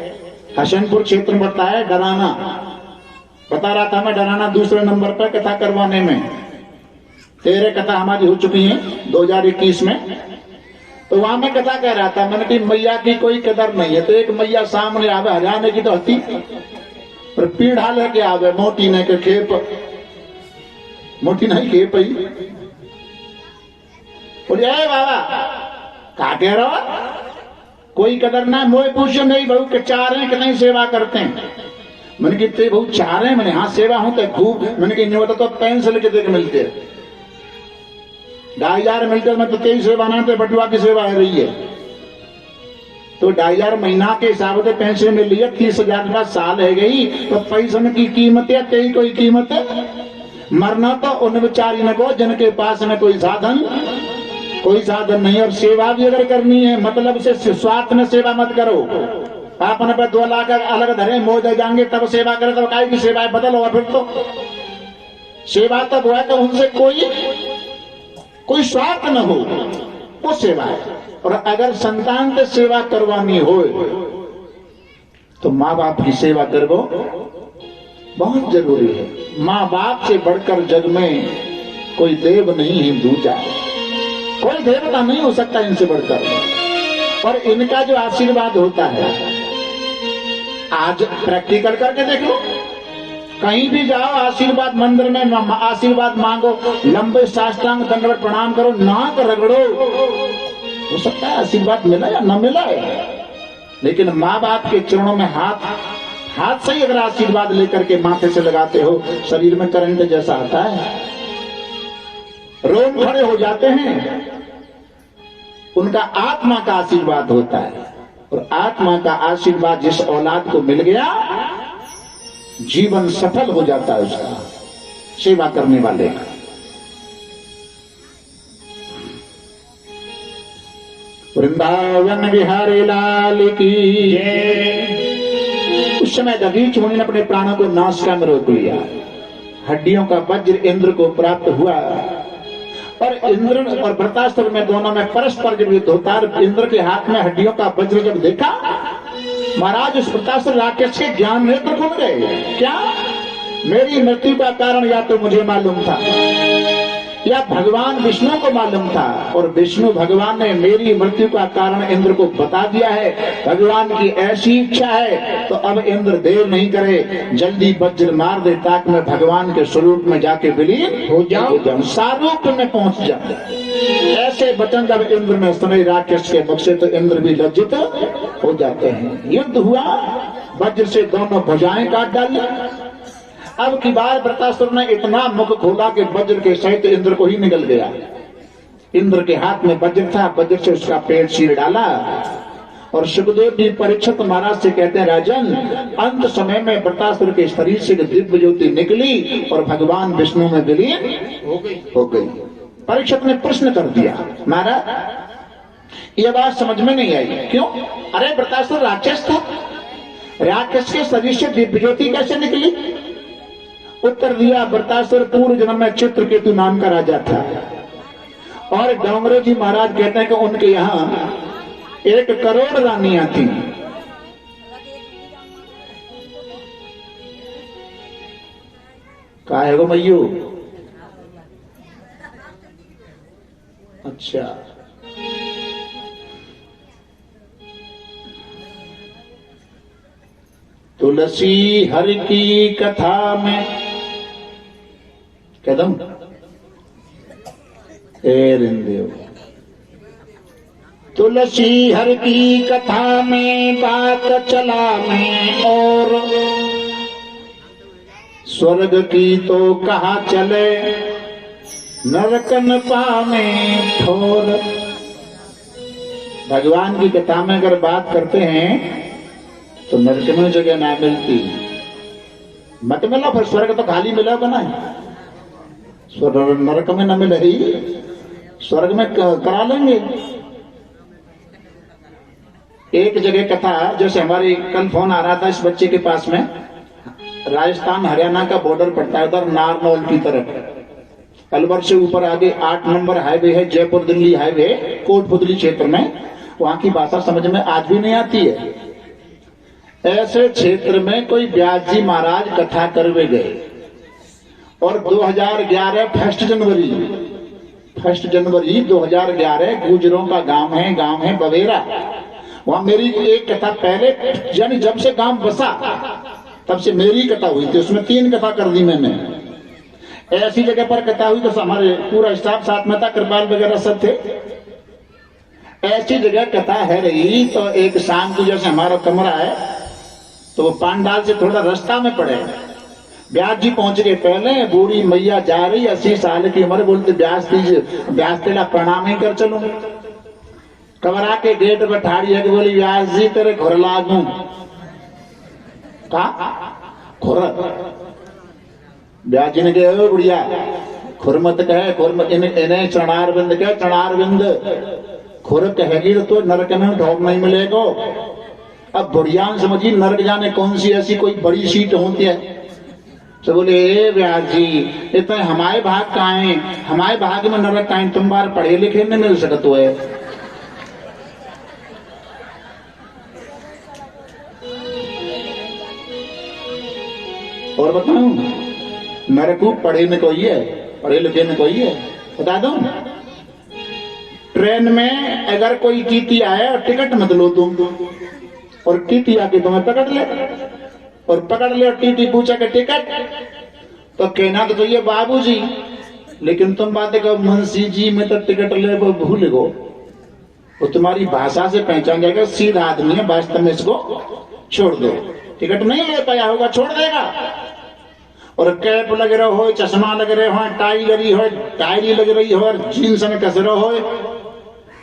हसनपुर क्षेत्र में पड़ता है। डराना बता रहा था मैं, डराना दूसरे नंबर पर कथा करवाने में। 13 कथा हमारी हो चुकी है 2021 में। तो वहां मैं कथा कह रहा था, मैंने कि मैया की कोई कदर नहीं है। तो एक मैया सामने आवे, हरियाणा की तो हती पर पीढ़ा लेके आवे, मोटी ने के खेप, मोटी नहीं खेप ही। बोले बाबा क्या कह रहा हो? कोई कदर ना। मोए पूछो नहीं बहु के चार हैं कि नहीं सेवा करते हैं? मैंने कि बहु चार हैं। मैंने हाँ सेवा होते खूब। मैंने कि नहीं तो पेंसिल के देख मिलते 2,500 मिलते। मैं तो 23 सेवा ना थे, बटुआ की सेवा है रही है तो 2,500 महीना के हिसाब से पेंशन मिल रही है। 30,000 के बाद साल है गई तो पैसे की कीमत है, तेरी कोई कीमत है। मरना तो उन बेचारी ने को जिनके पास में कोई साधन नहीं। और सेवा भी अगर करनी है मतलब से स्वार्थ में सेवा मत करो। आपने पे 2 लाख अलग धरे मोज जाएंगे तब सेवा करे, तब काय की सेवा है? बदल होगा फिर तो। सेवा तब हुआ तो उनसे कोई स्वार्थ न हो। वो सेवा है। और अगर संतान से सेवा करवानी हो तो माँ बाप की सेवा करवो बहुत जरूरी है। माँ बाप से बढ़कर जग में कोई देव नहीं है दूजा, कोई देवता नहीं हो सकता इनसे बढ़कर। और इनका जो आशीर्वाद होता है, आज प्रैक्टिकल करके देख लो, कहीं भी जाओ आशीर्वाद मंदिर में आशीर्वाद मांगो, लंबे साष्टांग दंडवत प्रणाम करो, नाक रगड़ो, हो सकता है आशीर्वाद मिला या न मिला है। लेकिन माँ बाप के चरणों में हाथ से ही अगर आशीर्वाद लेकर के माथे से लगाते हो, शरीर में करंट जैसा आता है, रोम खड़े हो जाते हैं। उनका आत्मा का आशीर्वाद होता है, और आत्मा का आशीर्वाद जिस औलाद को मिल गया, जीवन सफल हो जाता है उसका, सेवा करने वाले का। वृंदावन बिहारी लाल की जय। उस समय दधीच मुनि ने अपने प्राणों को नासिका में रोक लिया। हड्डियों का वज्र इंद्र को प्राप्त हुआ, और इंद्र और वृत्रासुर में दोनों में परस्पर जब युद्ध होता है, इंद्र के हाथ में हड्डियों का वज्र जब देखा, महाराज उस वृत्रासुर राक्षस के ज्ञान नेत्र खुल गए। क्या मेरी मृत्यु का कारण या तो मुझे मालूम था या भगवान विष्णु को मालूम था, और विष्णु भगवान ने मेरी मृत्यु का कारण इंद्र को बता दिया है। भगवान की ऐसी इच्छा है तो अब इंद्र देर नहीं करे, जल्दी वज्र मार दे ताकि मैं भगवान के स्वरूप में जाके विलीन हो जाऊं, सारूप में पहुंच जाऊं। ऐसे वचन जब इंद्र ने सुने राक्षस के मुख से, तो इंद्र भी लज्जित हो जाते हैं। युद्ध हुआ, वज्र से दोनों भुजाएं काट डाली। अब की बार वृत्रासुर ने इतना मुख खोला कि वज्र के सहित इंद्र को ही निकल गया। इंद्र के हाथ में वज्र था, वज्र से उसका पेट चीर डाला। और सुखदेव जी परीक्षित महाराज से कहते हैं, राजन, अंत समय में वृत्रासुर के शरीर से दिव्य ज्योति निकली और भगवान विष्णु में विलीन हो गई। परीक्षित ने प्रश्न कर दिया, महाराज यह बात समझ में नहीं आई, क्यों? अरे वृत्रासुर राक्षस था, राक्षस के शरीर से दिव्य ज्योति कैसे निकली? उत्तर दिया, वृत्रासुर पूर्व जन्म में चित्रकेतु नाम का राजा था, और डोंगरे जी महाराज कहते हैं कि उनके यहाँ 1 करोड़ रानियां थी। का है वो मैयू? अच्छा, तुलसी हरि की कथा में कदम देव, तुलसी हरि की कथा में बात चला में, और स्वर्ग की तो कहा चले, नरकन पावे ठोर। भगवान की कथा में अगर बात करते हैं तो नरक में जगह ना मिलती, मत मिला, फिर स्वर्ग तो खाली मिला होगा ना, नरक में न मिले ही, स्वर्ग में करा लेंगे। एक जगह कथा, जैसे हमारी कल फोन आ रहा था इस बच्चे के पास में, राजस्थान हरियाणा का बॉर्डर पड़ता है उधर नारनौल की तरफ, अलवर से ऊपर आगे 8 नंबर हाईवे है, जयपुर दिल्ली हाईवे, कोटपुतली क्षेत्र में। वहां की भाषा समझ में आज भी नहीं आती है। ऐसे क्षेत्र में कोई व्यास जी महाराज कथा करवे गए, और 2011 1 जनवरी 2011 गुजरों का गांव है बवेरा। वहां मेरी एक कथा पहले, यानी जब से गांव बसा तब से मेरी कथा हुई थी, उसमें 3 कथा कर दी मैंने। ऐसी जगह पर कथा हुई तो हमारे पूरा स्टाफ साथ में था, कृपाल वगैरह सब थे। ऐसी जगह कथा है रही तो एक शाम को जैसे हमारा कमरा है तो वो पांडाल से थोड़ा रास्ता में पड़े, व्यास जी पहुंच गए पहले। बूढ़ी मैया जा रही 80 साल की उम्र, बोलते व्यास तेरा प्रणाम ही कर चलूं। कमरा के गेट पर ठाड़ी है कि बोली, व्यास जी तेरे खुर लागू का खुर। व्यास जी ने कहा, बुढ़िया खुर मत कहे, खुर मत, इन्हें चणार बिंद कहे, चणार बिंद। खुर कहेगी तो नरक में ढोक नहीं मिलेगा। अब बुढ़िया समझी नरक जाने कौन सी ऐसी कोई बड़ी सीट होती है। तो बोले, ए व्यास जी इतने हमारे भाग का है, हमारे भाग में नरक का है, तुम बार पढ़े लिखे नहीं मिल सकते है। और बताऊं, मेरे को पढ़े न कोई है, पढ़े लिखे न कोई है, बता दूं। ट्रेन में अगर कोई टीटी आए और टिकट मत लो तुम, और टीटी आके तुम्हें पकड़ ले, और पकड़ ले और टीटी पूछा के टिकट, तो कहना तो चाहिए बाबूजी, लेकिन तुम बातें कहो मुंशी जी मैं तो टिकट ले वो भूल गो। वो तुम्हारी भाषा से पहचान जाएगा सीधा आदमी है, वास्तव में इसको छोड़ दो। टिकट नहीं ले पाया होगा, छोड़ देगा। और कैप लग रहे हो, चश्मा लग रहे हो, टाई लगी हो, टायरी लग रही हो, और जींस में कस रहे हो,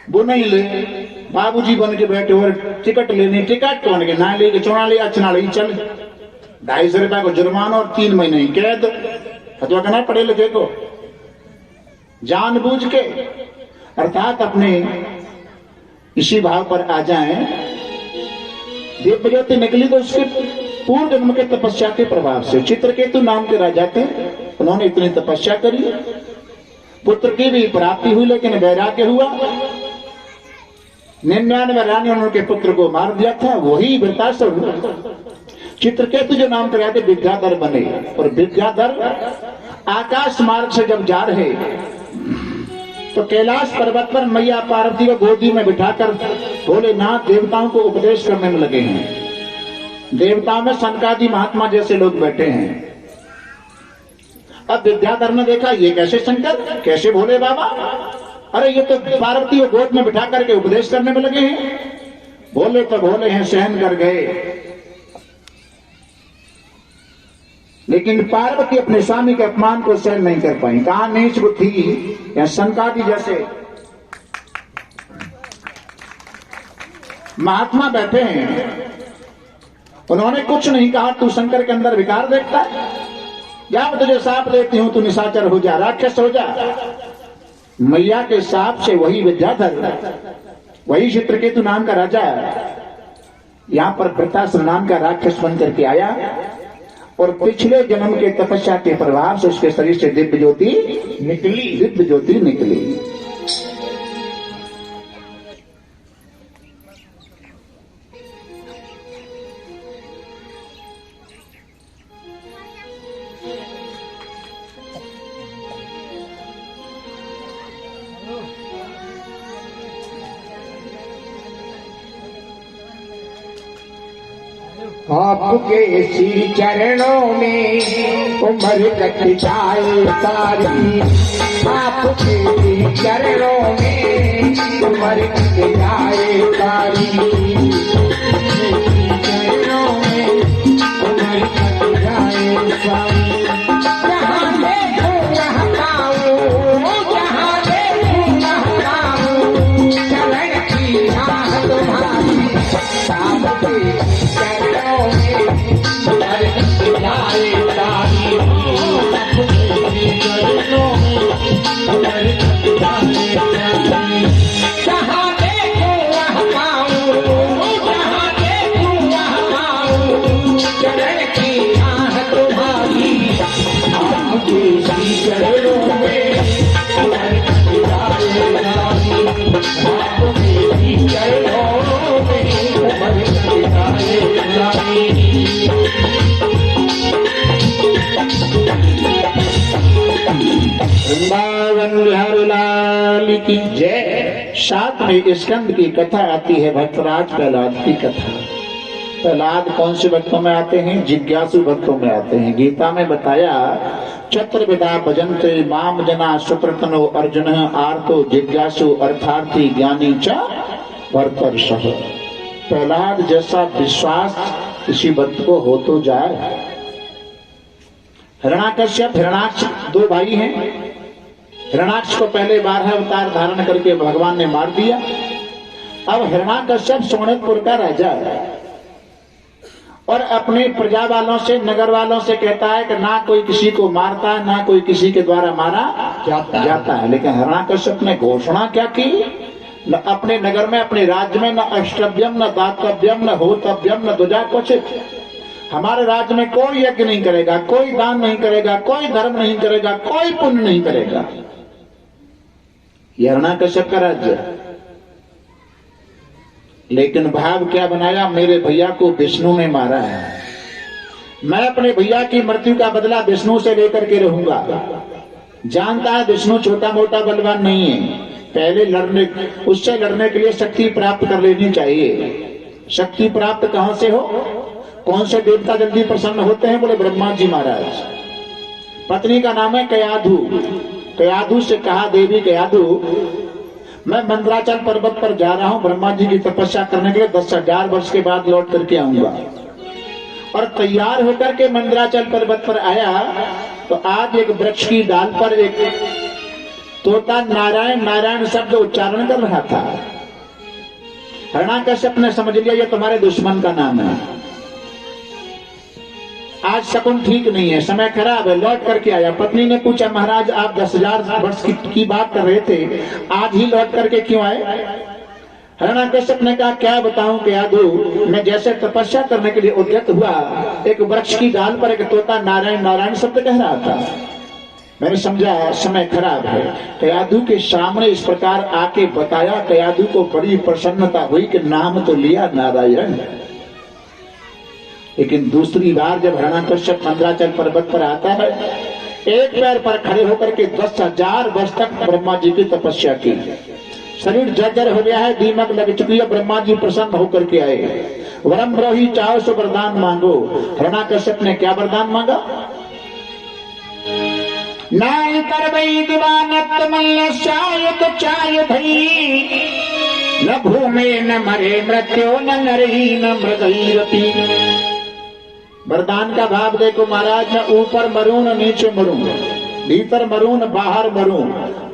वो नहीं ले। बाबूजी बन के बैठे हो, टिकट लेनी, टिकट बन के ना लेके चुना ले, अच्छा ले, चल 250 रुपया को जुर्माना और 3 महीने की कैद। फतवा करना पढ़े लिखे को जानबूझ के, अर्थात अपने इसी भाव पर आ जाएं। दिव्य ज्योति निकली तो उसके पूर्व जन्म के तपस्या के प्रभाव से। चित्रकेतु नाम के राजा थे, उन्होंने इतनी तपस्या करी, पुत्र की भी प्राप्ति हुई, लेकिन वैराग्य हुआ। 99 रानी उनके पुत्र को मार दिया था। वही वृतासुर चित्रकेतु जो नाम के राजा विद्याधर बने। और विद्याधर आकाश मार्ग से जब जा रहे तो कैलाश पर्वत पर मैया पार्वती को गोदी में बिठाकर भोलेनाथ देवताओं को उपदेश करने में लगे हैं। देवताओं में सनकादि महात्मा जैसे लोग बैठे हैं। अब विद्याधर ने देखा ये कैसे शंकर, कैसे भोले बाबा, अरे ये तो पार्वती को गोद में बिठा करके उपदेश करने में लगे हैं। भोले तो भोले हैं, सहन कर गए, लेकिन पार्वती अपने स्वामी के अपमान को सहन नहीं कर पाई। कहा नीच बुद्धि या सनकादि जैसे महात्मा बैठे हैं, उन्होंने कुछ नहीं कहा। तू शंकर के अंदर विकार देखता है, या मैं तुझे साप देती हूं, तू निशाचर हो जा, राक्षस हो जा। मैया के साप से वही विद्याधर, वही चित्रकेतु नाम का राजा यहां पर वृतासुर नाम का राक्षस बन करके आया। और पिछले जन्म के तपस्या के प्रभाव से उसके शरीर से दिव्य ज्योति निकली, दिव्य ज्योति निकली। आपके श्री चरणों में उम्र कट जाए सारी, आपके श्री चरणों में उम्र कट जाए सारी, चरणों में उम्र कट जाए सारी। जहाँ देखूं वहाँ पाऊं, जहाँ देखूं वहाँ पाऊं, चरण की राह तुम्हारी, आपके वृंदावन बिहारी लाल की जय। साथ में स्कंद की कथा आती है, भक्तराज प्रहलाद की कथा। प्रहलाद कौन से भक्तों में आते हैं? जिज्ञासु भक्तों में आते हैं। गीता में बताया चतुर्विधा भजन्ते माम जना सुप्रतनो अर्जुन आर्तो जिज्ञासु अर्थार्थी ज्ञानी च भर्तर्षः। प्रहलाद जैसा विश्वास किसी भक्त को हो तो जाए। हिरण्याकश्यप हिरण्याक्ष 2 भाई हैं। हिरण्याक्ष को पहले 12 अवतार धारण करके भगवान ने मार दिया। अब हिरण्याकश्यप सोनकपुर का राजा है और अपने प्रजा वालों से, नगर वालों से कहता है कि ना कोई किसी को मारता है, ना कोई किसी के द्वारा मारा जाता है। लेकिन हिरण्याकश्यप ने घोषणा क्या की? न अपने नगर में, अपने राज्य में न अष्टव्यम, न दातव्यम, न होतव्यम, न दुजा क्वचित। हमारे राज्य में कोई यज्ञ नहीं करेगा, कोई दान नहीं करेगा, कोई धर्म नहीं करेगा, कोई पुण्य नहीं करेगा। यह हिरण्याकश्यप का राज्य। लेकिन भाव क्या बनाया? मेरे भैया को विष्णु ने मारा है, मैं अपने भैया की मृत्यु का बदला विष्णु से लेकर के रहूंगा। जानता है विष्णु छोटा मोटा बलवान नहीं है, पहले उससे लड़ने के लिए शक्ति प्राप्त कर लेनी चाहिए। शक्ति प्राप्त कहां से हो? कौन से देवता जल्दी प्रसन्न होते हैं? बोले ब्रह्मा जी महाराज। पत्नी का नाम है कयाधु। कयाधु से कहा, देवी कयाधु, मैं मंदराचल पर्वत पर जा रहा हूं ब्रह्मा जी की तपस्या करने के लिए, 10,000 वर्ष के बाद लौट करके आऊंगा। और तैयार होकर के मंदराचल पर्वत पर आया तो आज एक वृक्ष की डाल पर एक तोता नारायण नारायण शब्द उच्चारण कर रहा था। हिरण्याकश्यप ने समझ लिया ये तुम्हारे दुश्मन का नाम है, आज शकुन ठीक नहीं है, समय खराब है। लौट करके आया। पत्नी ने पूछा, महाराज आप 10,000 वर्ष की बात कर रहे थे, आज ही लौट करके क्यों आए? हिरण्याकश्यप ने कहा, क्या बताऊं कयाधु, मैं जैसे तपस्या करने के लिए उद्यत हुआ, एक वृक्ष की डाल पर एक तोता नारायण नारायण शब्द कह रहा था। मैंने समझा समय खराब है। कयाधु के सामने इस प्रकार आके बताया। कयाधु को बड़ी प्रसन्नता हुई कि नाम तो लिया नारायण। लेकिन दूसरी बार जब हिरण्याकश्यप मंदराचल पर्वत पर आता है, एक पैर पर खड़े होकर के 10,000 वर्ष तक ब्रह्मा जी की तपस्या की। शरीर जर्जर हो गया है, दीमक लग चुकी है। ब्रह्मा जी प्रसन्न होकर के आए। वरम ब्रोही चाहो सो वरदान मांगो। हिरण्याकश्यप ने क्या वरदान मांगा? नाय करवई दीवानत मल्लशायत चाय भई, न भूमे न मरे मृत्यु न नरही न मृगैरपी। वरदान का भाव देखो महाराज, मैं ऊपर मरूं न नीचे मरूं, भीतर मरूं न बाहर मरूं,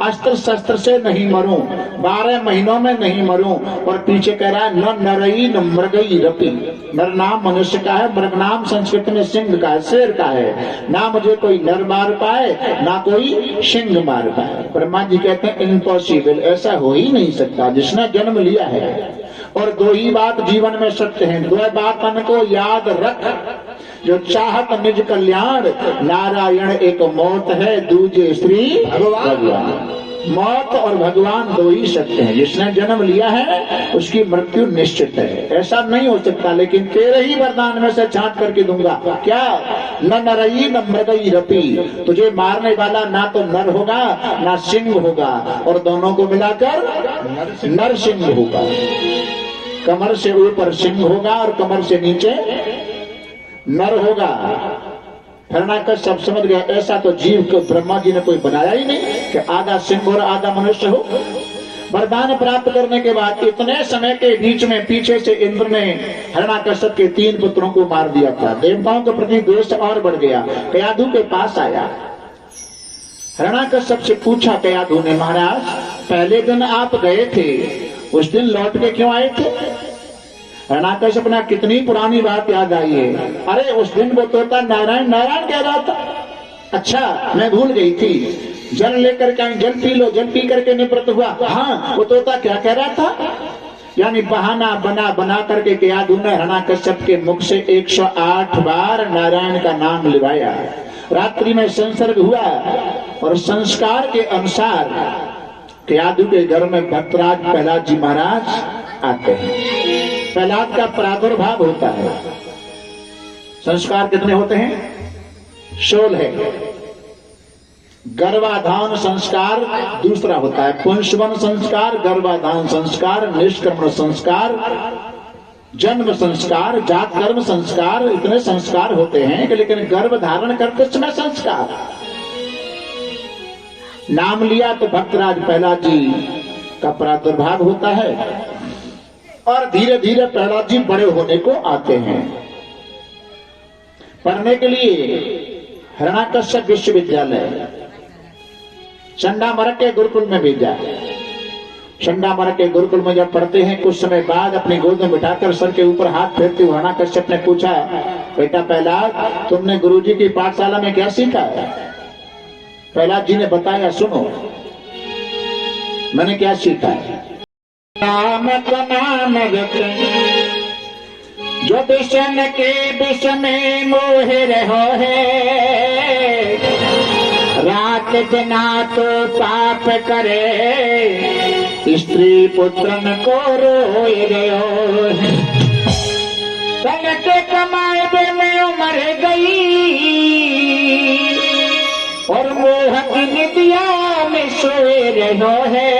अस्त्र शस्त्र से नहीं मरूं, 12 महीनों में नहीं मरूं। और पीछे कह रहा है न नरई न मृगई रपी। नर नाम मनुष्य का है, मृग नाम संस्कृत में सिंह का है, शेर का है। ना मुझे कोई नर मार पाए ना कोई सिंह मार पाए। ब्रह्मा जी कहते हैं इम्पॉसिबल, ऐसा हो ही नहीं सकता जिसने जन्म लिया है। और 2 ही बात जीवन में सत्य है, 2 बात मन को याद रख, जो चाहत निज कल्याण, नारायण एक मौत है, दूजे श्री भगवान। मौत और भगवान 2 ही सत्य हैं। जिसने जन्म लिया है उसकी मृत्यु निश्चित है, ऐसा नहीं हो सकता। लेकिन तेरे ही वरदान में से छांट करके दूंगा। क्या? न नरई न मृगई रपी। तुझे मारने वाला ना तो नर होगा ना सिंह होगा, और दोनों को मिलाकर नरसिंह होगा। कमर से ऊपर सिंह होगा और कमर से नीचे नर होगा। हिरण्याकश्यप समझ गया ऐसा तो जीव को ब्रह्मा जी ने कोई बनाया ही नहीं कि आधा सिंह और आधा मनुष्य हो। वरदान प्राप्त करने के बाद इतने समय के बीच में पीछे से इंद्र ने हिरण्याकश्यप के 3 पुत्रों को मार दिया था। देवताओं के प्रति द्वेष और बढ़ गया। कयाधु के पास आया। हिरण्याकश्यप से पूछा कयाधु ने, महाराज पहले दिन आप गए थे, उस दिन लौट के क्यों आए थे? हिरण्याकश्यप ने कितनी पुरानी बात याद आई है। अरे उस दिन वो तोता नारायण नारायण कह रहा था। अच्छा मैं भूल गई थी। जल लेकर के जल पी लो, जल पी करके निवृत्त हुआ। हाँ वो तोता क्या कह रहा था? यानी बहाना बना बना करके कयाधु ने हिरण्याकश्यप के मुख से 108 बार नारायण का नाम लिवाया। रात्रि में संसर्ग हुआ और संस्कार के अनुसार कयाधु के घर में भक्तराज प्रहलाद जी महाराज आते हैं। प्रहलाद का प्रादुर्भाव होता है। संस्कार कितने होते हैं? 16। गर्भाधान संस्कार दूसरा होता है, पुंसवन संस्कार, गर्भाधान संस्कार, निष्क्रमण संस्कार, जन्म संस्कार, जात कर्म संस्कार। इतने संस्कार होते हैं कि लेकिन गर्भ धारण करते समय संस्कार। नाम लिया तो भक्तराज प्रहलाद जी का प्रादुर्भाव होता है और धीरे धीरे प्रहलाद जी बड़े होने को आते हैं। पढ़ने के लिए हिरण्याकश्यप विश्वविद्यालय चंडामरक के गुरुकुल में भेजा। चंडामरक के गुरुकुल में जब पढ़ते हैं, कुछ समय बाद अपनी गोद में बिठाकर सर के ऊपर हाथ फेरते हुए हिरण्याकश्यप ने पूछा, बेटा प्रहलाद तुमने गुरुजी की पाठशाला में क्या सीखा है? प्रहलाद जी ने बताया, सुनो मैंने क्या सीखा है। नाम का नाम जो विषम के विष में मोह रहो है, रात जना तो पाप करे, स्त्री पुत्रन को रोए गयो है। तन के कमाए में उमर गई निदिया में सोए रहो है,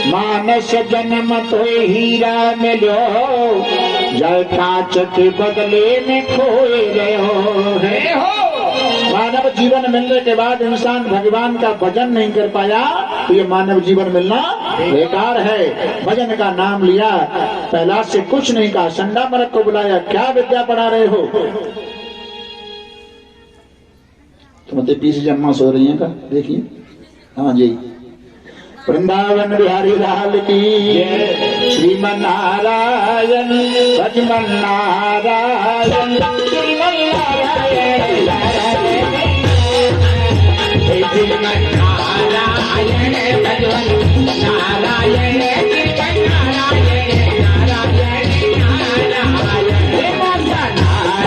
मानस जन्म तो हीरा मिलो, जय कांच के बदले में खोए रहो है। मानव जीवन मिलने के बाद इंसान भगवान का भजन नहीं कर पाया तो ये मानव जीवन मिलना बेकार है। भजन का नाम लिया, प्रहलाद से कुछ नहीं कहा, संडा मरक को बुलाया, क्या विद्या पढ़ा रहे हो? तो मतलब पीछे जम्मा सो रही है का, देखिए। हाँ जी, वृंदावन बिहारी लाल की श्रीमन नारायण, भजमन नारायण, श्रीमन नारायण, श्रीमन नारायण, भजमन नारायण, श्रीमन नारायण, नारायण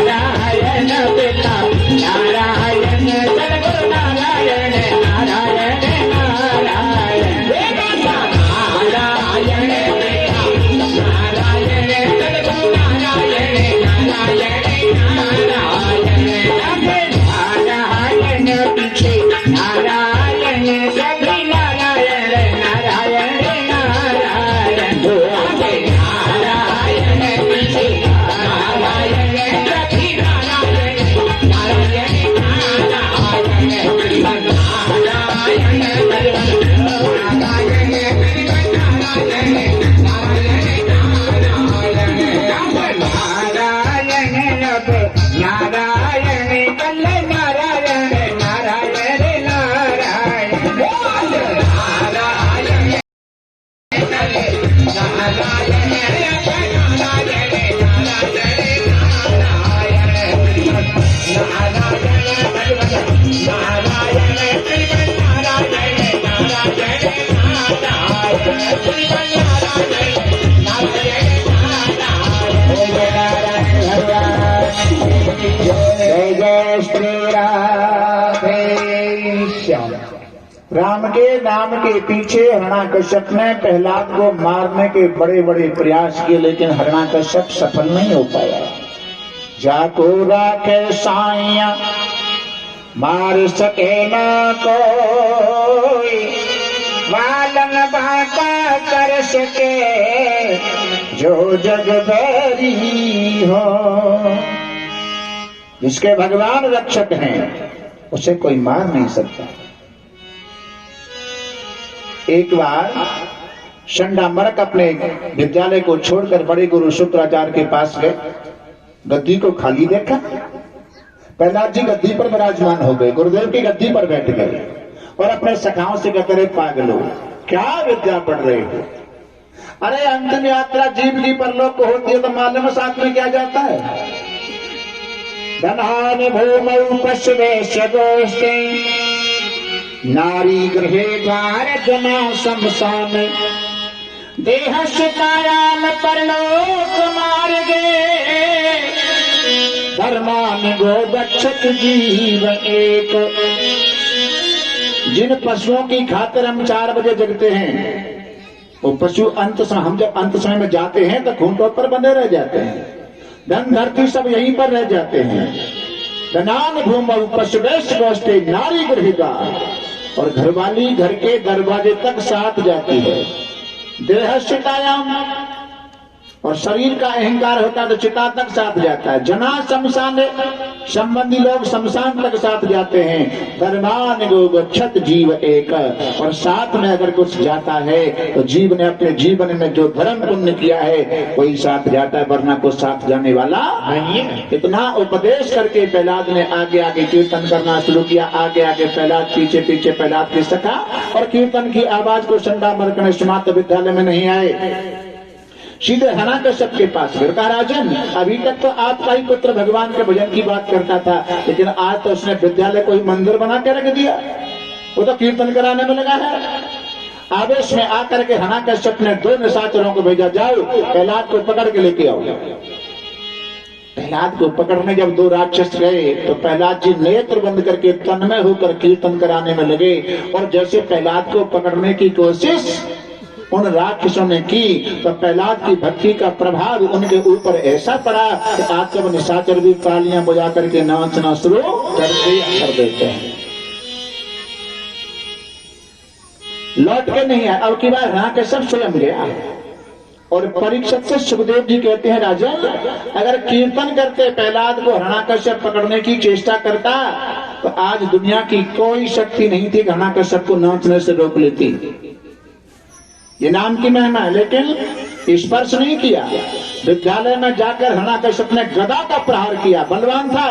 नारायण, बेटा नारायण, सद्गुरु नारायण, नारायण नारायण, बेटा नारायण, बेटा नारायण, सद्गुरु नारायण, नारायण नारायण, नारायण पीछे नारायण, सभी नारायण, नारायण नारायण, नारायण पीछे नारायण, सभी नारायण, नारायण नारायण, कल नारायण, नारायण नारायण, जय जय श्री राधे श्याम। राम के नाम के पीछे हिरण्याकश्यप ने प्रहलाद को मारने के बड़े बड़े प्रयास किए, लेकिन हिरण्याकश्यप सफल नहीं हो पाया। जाको राखे साइया मार सके न कोई, वालन बाका कर सके जो जग बैरी हो। जिसके भगवान रक्षक हैं उसे कोई मार नहीं सकता। एक बार शंडामरक अपने विद्यालय को छोड़कर बड़े गुरु शुक्राचार्य के पास गए, गद्दी को खाली देखा, प्रहलाद जी गद्दी पर विराजमान हो गए, गुरुदेव की गद्दी पर बैठ गए और अपने सखाओं से कहते रहे, पागलो क्या विद्या पढ़ रहे हो? अरे अंतिम यात्रा जीव की परलोक को होती है तो मालूम साथ में क्या जाता है? धनान भूमौ पशवेश गोष्ठे, नारी गृहे द्वार जना शमशान, देह शिकायाम परलोक मार्गे, धर्मान गो गच्छत जीव एक। जिन पशुओं की खातिर हम 4 बजे जगते हैं, वो पशु अंत समय, हम जब अंत समय में जाते हैं तो खूंटों पर बंधे रह जाते हैं, धन धरती सब यहीं पर रह जाते हैं। धनान भूमौ पशुवेश गोष्ठे, नारी गृहिका, और घरवाली घर के दरवाजे तक साथ जाती है। देह चितायाम, और शरीर का अहंकार होता है तो चिता तक साथ जाता है। जना शमशान, संबंधी लोग शमशान तक साथ जाते हैं। धर्मान गो गच्छत जीव एक, और साथ में अगर कुछ जाता है तो जीव ने अपने जीवन में जो धर्म पुण्य किया है वही साथ जाता है, वरना को साथ जाने वाला नहीं है। इतना उपदेश करके प्रहलाद ने आगे आगे कीर्तन करना शुरू किया। आगे आगे प्रहलाद, पीछे पीछे प्रहलाद की सखा, और कीर्तन की आवाज को शंडामरक ने सुना तो विद्यालय में नहीं आए, सीधे हिरण्याकश्यप के पास गए। कहा, राजन अभी तक तो आपका ही पुत्र भगवान के भजन की बात करता था, लेकिन आज तो उसने विद्यालय को ही मंदिर बना के रख दिया, वो तो कीर्तन कराने में लगा है। आवेश में आकर के हिरण्याकश्यप ने 2 निशाचरों को भेजा, जाओ प्रहलाद को पकड़ के लेके आओ। प्रहलाद को पकड़ने जब 2 राक्षस गए तो प्रहलाद जी नेत्र बंद करके तन्मय होकर कीर्तन कराने में लगे, और जैसे प्रहलाद को पकड़ने की कोशिश उन राक्षसों ने की तो प्रहलाद की भक्ति का प्रभाव उनके ऊपर ऐसा पड़ा कि आज जब निशाचर भी तालियां बजा करके नाचना शुरू कर देते हैं। लौट के नहीं आया। अब की बार हिरण्यकश्यप स्वयं गया और परीक्षित से सुखदेव जी कहते हैं, राजा अगर कीर्तन करते प्रहलाद को हिरण्यकश्यप पकड़ने की चेष्टा करता तो आज दुनिया की कोई शक्ति नहीं थी कि हिरण्यकश्यप को नाचने से रोक लेती। ये नाम की महिमा है, लेकिन स्पर्श नहीं किया। विद्यालय में जाकर हिरण्यकश्यप ने गदा का प्रहार किया, बलवान था,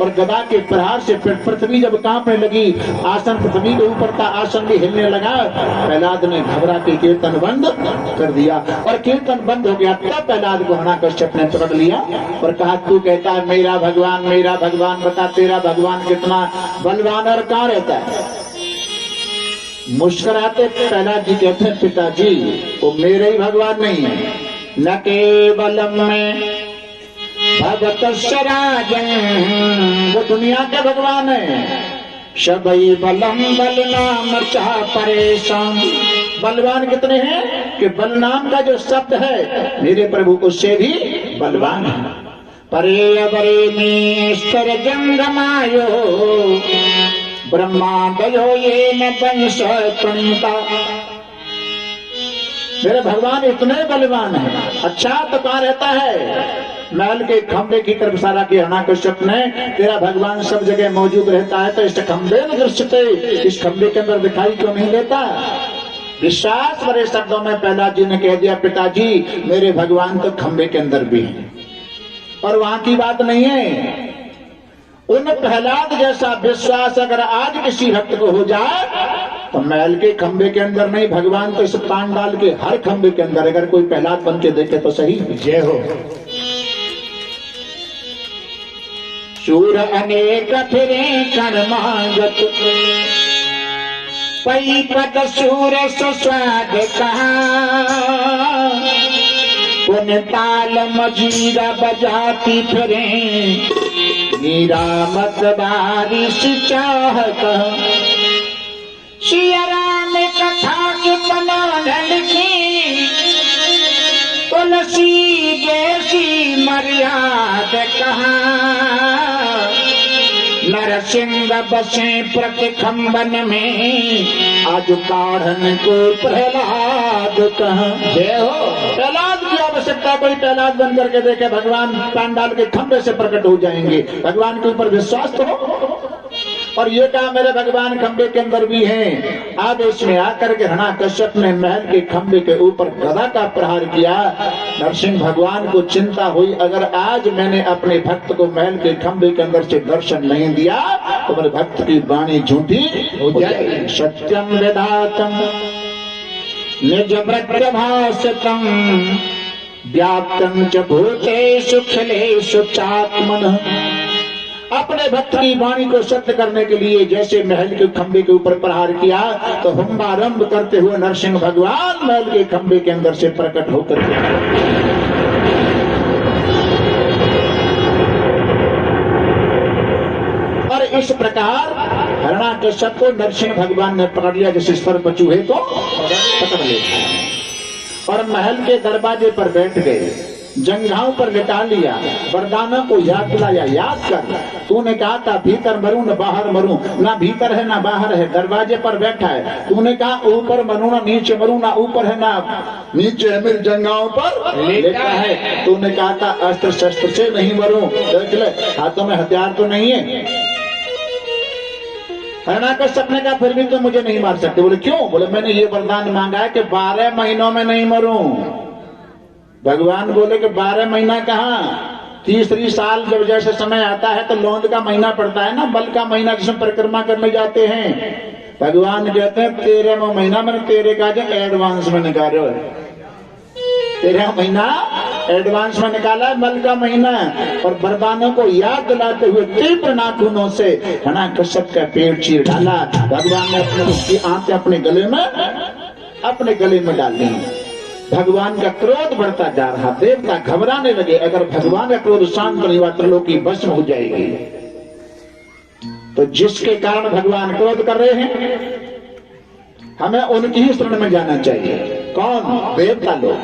और गदा के प्रहार से पृथ्वी जब कांपने लगी, आसन पृथ्वी के ऊपर था, आसन भी हिलने लगा। प्रहलाद ने घबरा के कीर्तन बंद कर दिया और कीर्तन बंद हो गया। तब प्रहलाद को हिरण्यकश्यप ने पकड़ लिया और कहा, तू कहता है मेरा भगवान, बता तेरा भगवान कितना बलवान और कहाँ रहता है। मुस्कुराते प्रहलाद जी कहते हैं, पिताजी वो मेरे ही भगवान नहीं है, न केवलम में भगत राजन, वो दुनिया के भगवान है। सबई बलम बलनाम चा परेशान, बलवान कितने हैं कि बलनाम का जो शब्द है मेरे प्रभु उससे भी बलवान है। परे बरे में स्तर जंगमायो ब्रह्मांडयो ये न वंश प्रणीता, मेरे भगवान इतने बलवान है। अच्छा तो कहाँ रहता है? महल के खंबे की तरफ इशारा किया हिरण्यकश्यप ने, तेरा भगवान सब जगह मौजूद रहता है तो इस खंबे में दृश्यते, इस खंबे के अंदर दिखाई क्यों नहीं देता? विश्वास भरे शब्दों में प्रहलाद जी ने कह दिया, पिताजी मेरे भगवान तो खंबे के अंदर भी हैं। और वहां की बात नहीं है, उन प्रहलाद जैसा विश्वास अगर आज किसी भक्त को हो जाए तो महल के खंबे के अंदर नहीं, भगवान तो इस पांडाल के हर खंबे के अंदर अगर कोई प्रहलाद बन के देखे तो सही। जय हो। शूर अनेक फिरे कर्मागत, पई पद सूर सुस्वाद कहा, पुन ताल मजीरा बजाती फिरे, मीरा मत बारिश चाहत, सिया राम कथा के बनान लिखी, तुलसी जैसी मर्याद कहा, नरसिंह बसे प्रतिखंबन में, आज काढ़न को प्रहलाद कहा। जय हो। प्रहलाद की आवश्यकता कोई प्रहलाद बन करके देखे, भगवान पांडाल के खंबे से प्रकट हो जाएंगे। भगवान के ऊपर विश्वास तो हो। और ये कहा मेरे भगवान खंबे के अंदर भी हैं। आदेश में आकर के हिरण्यकश्यप ने महल के खंबे के ऊपर गदा का प्रहार किया। नरसिंह भगवान को चिंता हुई, अगर आज मैंने अपने भक्त को महल के खंबे के अंदर से दर्शन नहीं दिया तो मेरे भक्त की वाणी झूठी हो जाएगी। सत्यम वेदातम निज प्रभासतम, व्याप्तम च भूतेषु खिलेषु चात्मन, अपने भक्त की वाणी को सत्य करने के लिए जैसे महल के खंबे के ऊपर प्रहार किया तो हुम्बारंभ करते हुए नरसिंह भगवान महल के खंबे के अंदर से प्रकट होकर और इस प्रकार हिरण्यकश्यप को नरसिंह भगवान ने पकड़ लिया, जैसे सर्प चूहे को पकड़ लिया और महल के दरवाजे पर बैठ गए, जंघाओं पर लिटा लिया, वरदानों को याद दिलाया, याद कर तूने कहा था भीतर मरूं न बाहर मरूं, ना भीतर है ना बाहर है, दरवाजे पर बैठा है। तूने कहा ऊपर मरूं ना नीचे मरूं, ना ऊपर है ना नीचे है, मेरी जंघाओं पर लेटा है। तूने कहा था अस्त्र शस्त्र से नहीं मरूं, देख ले हाथों में हथियार तो नहीं है। हिरण्यकश्यप ने कहा फिर भी तो मुझे नहीं मार सकते। बोले क्यों? बोले मैंने ये वरदान मांगा है कि 12 महीनों में नहीं मरूं। भगवान बोले कि 12 महीना कहाँ, तीसरी साल जब जैसे समय आता है तो लौंद का महीना पड़ता है ना, बल का महीना जिसमें परिक्रमा करने जाते हैं। भगवान कहते हैं 13वां महीना मैंने तेरे का जो एडवांस में निकालो है, 13वां महीना एडवांस में निकाला है, बल का महीना। और वरदानों को याद दिलाते हुए तीव्र नाखूनों से हिरण्यकश्यप का पेट चीर डाला। भगवान ने अपने उसकी आंखें अपने गले में डाल दी। भगवान का क्रोध बढ़ता जा रहा, देवता घबराने लगे, अगर भगवान का क्रोध शांत नहीं हुआ त्रिलोकी भस्म हो जाएगी। तो जिसके कारण भगवान क्रोध कर रहे हैं हमें उनकी ही शरण में जाना चाहिए। कौन? देवता लोग।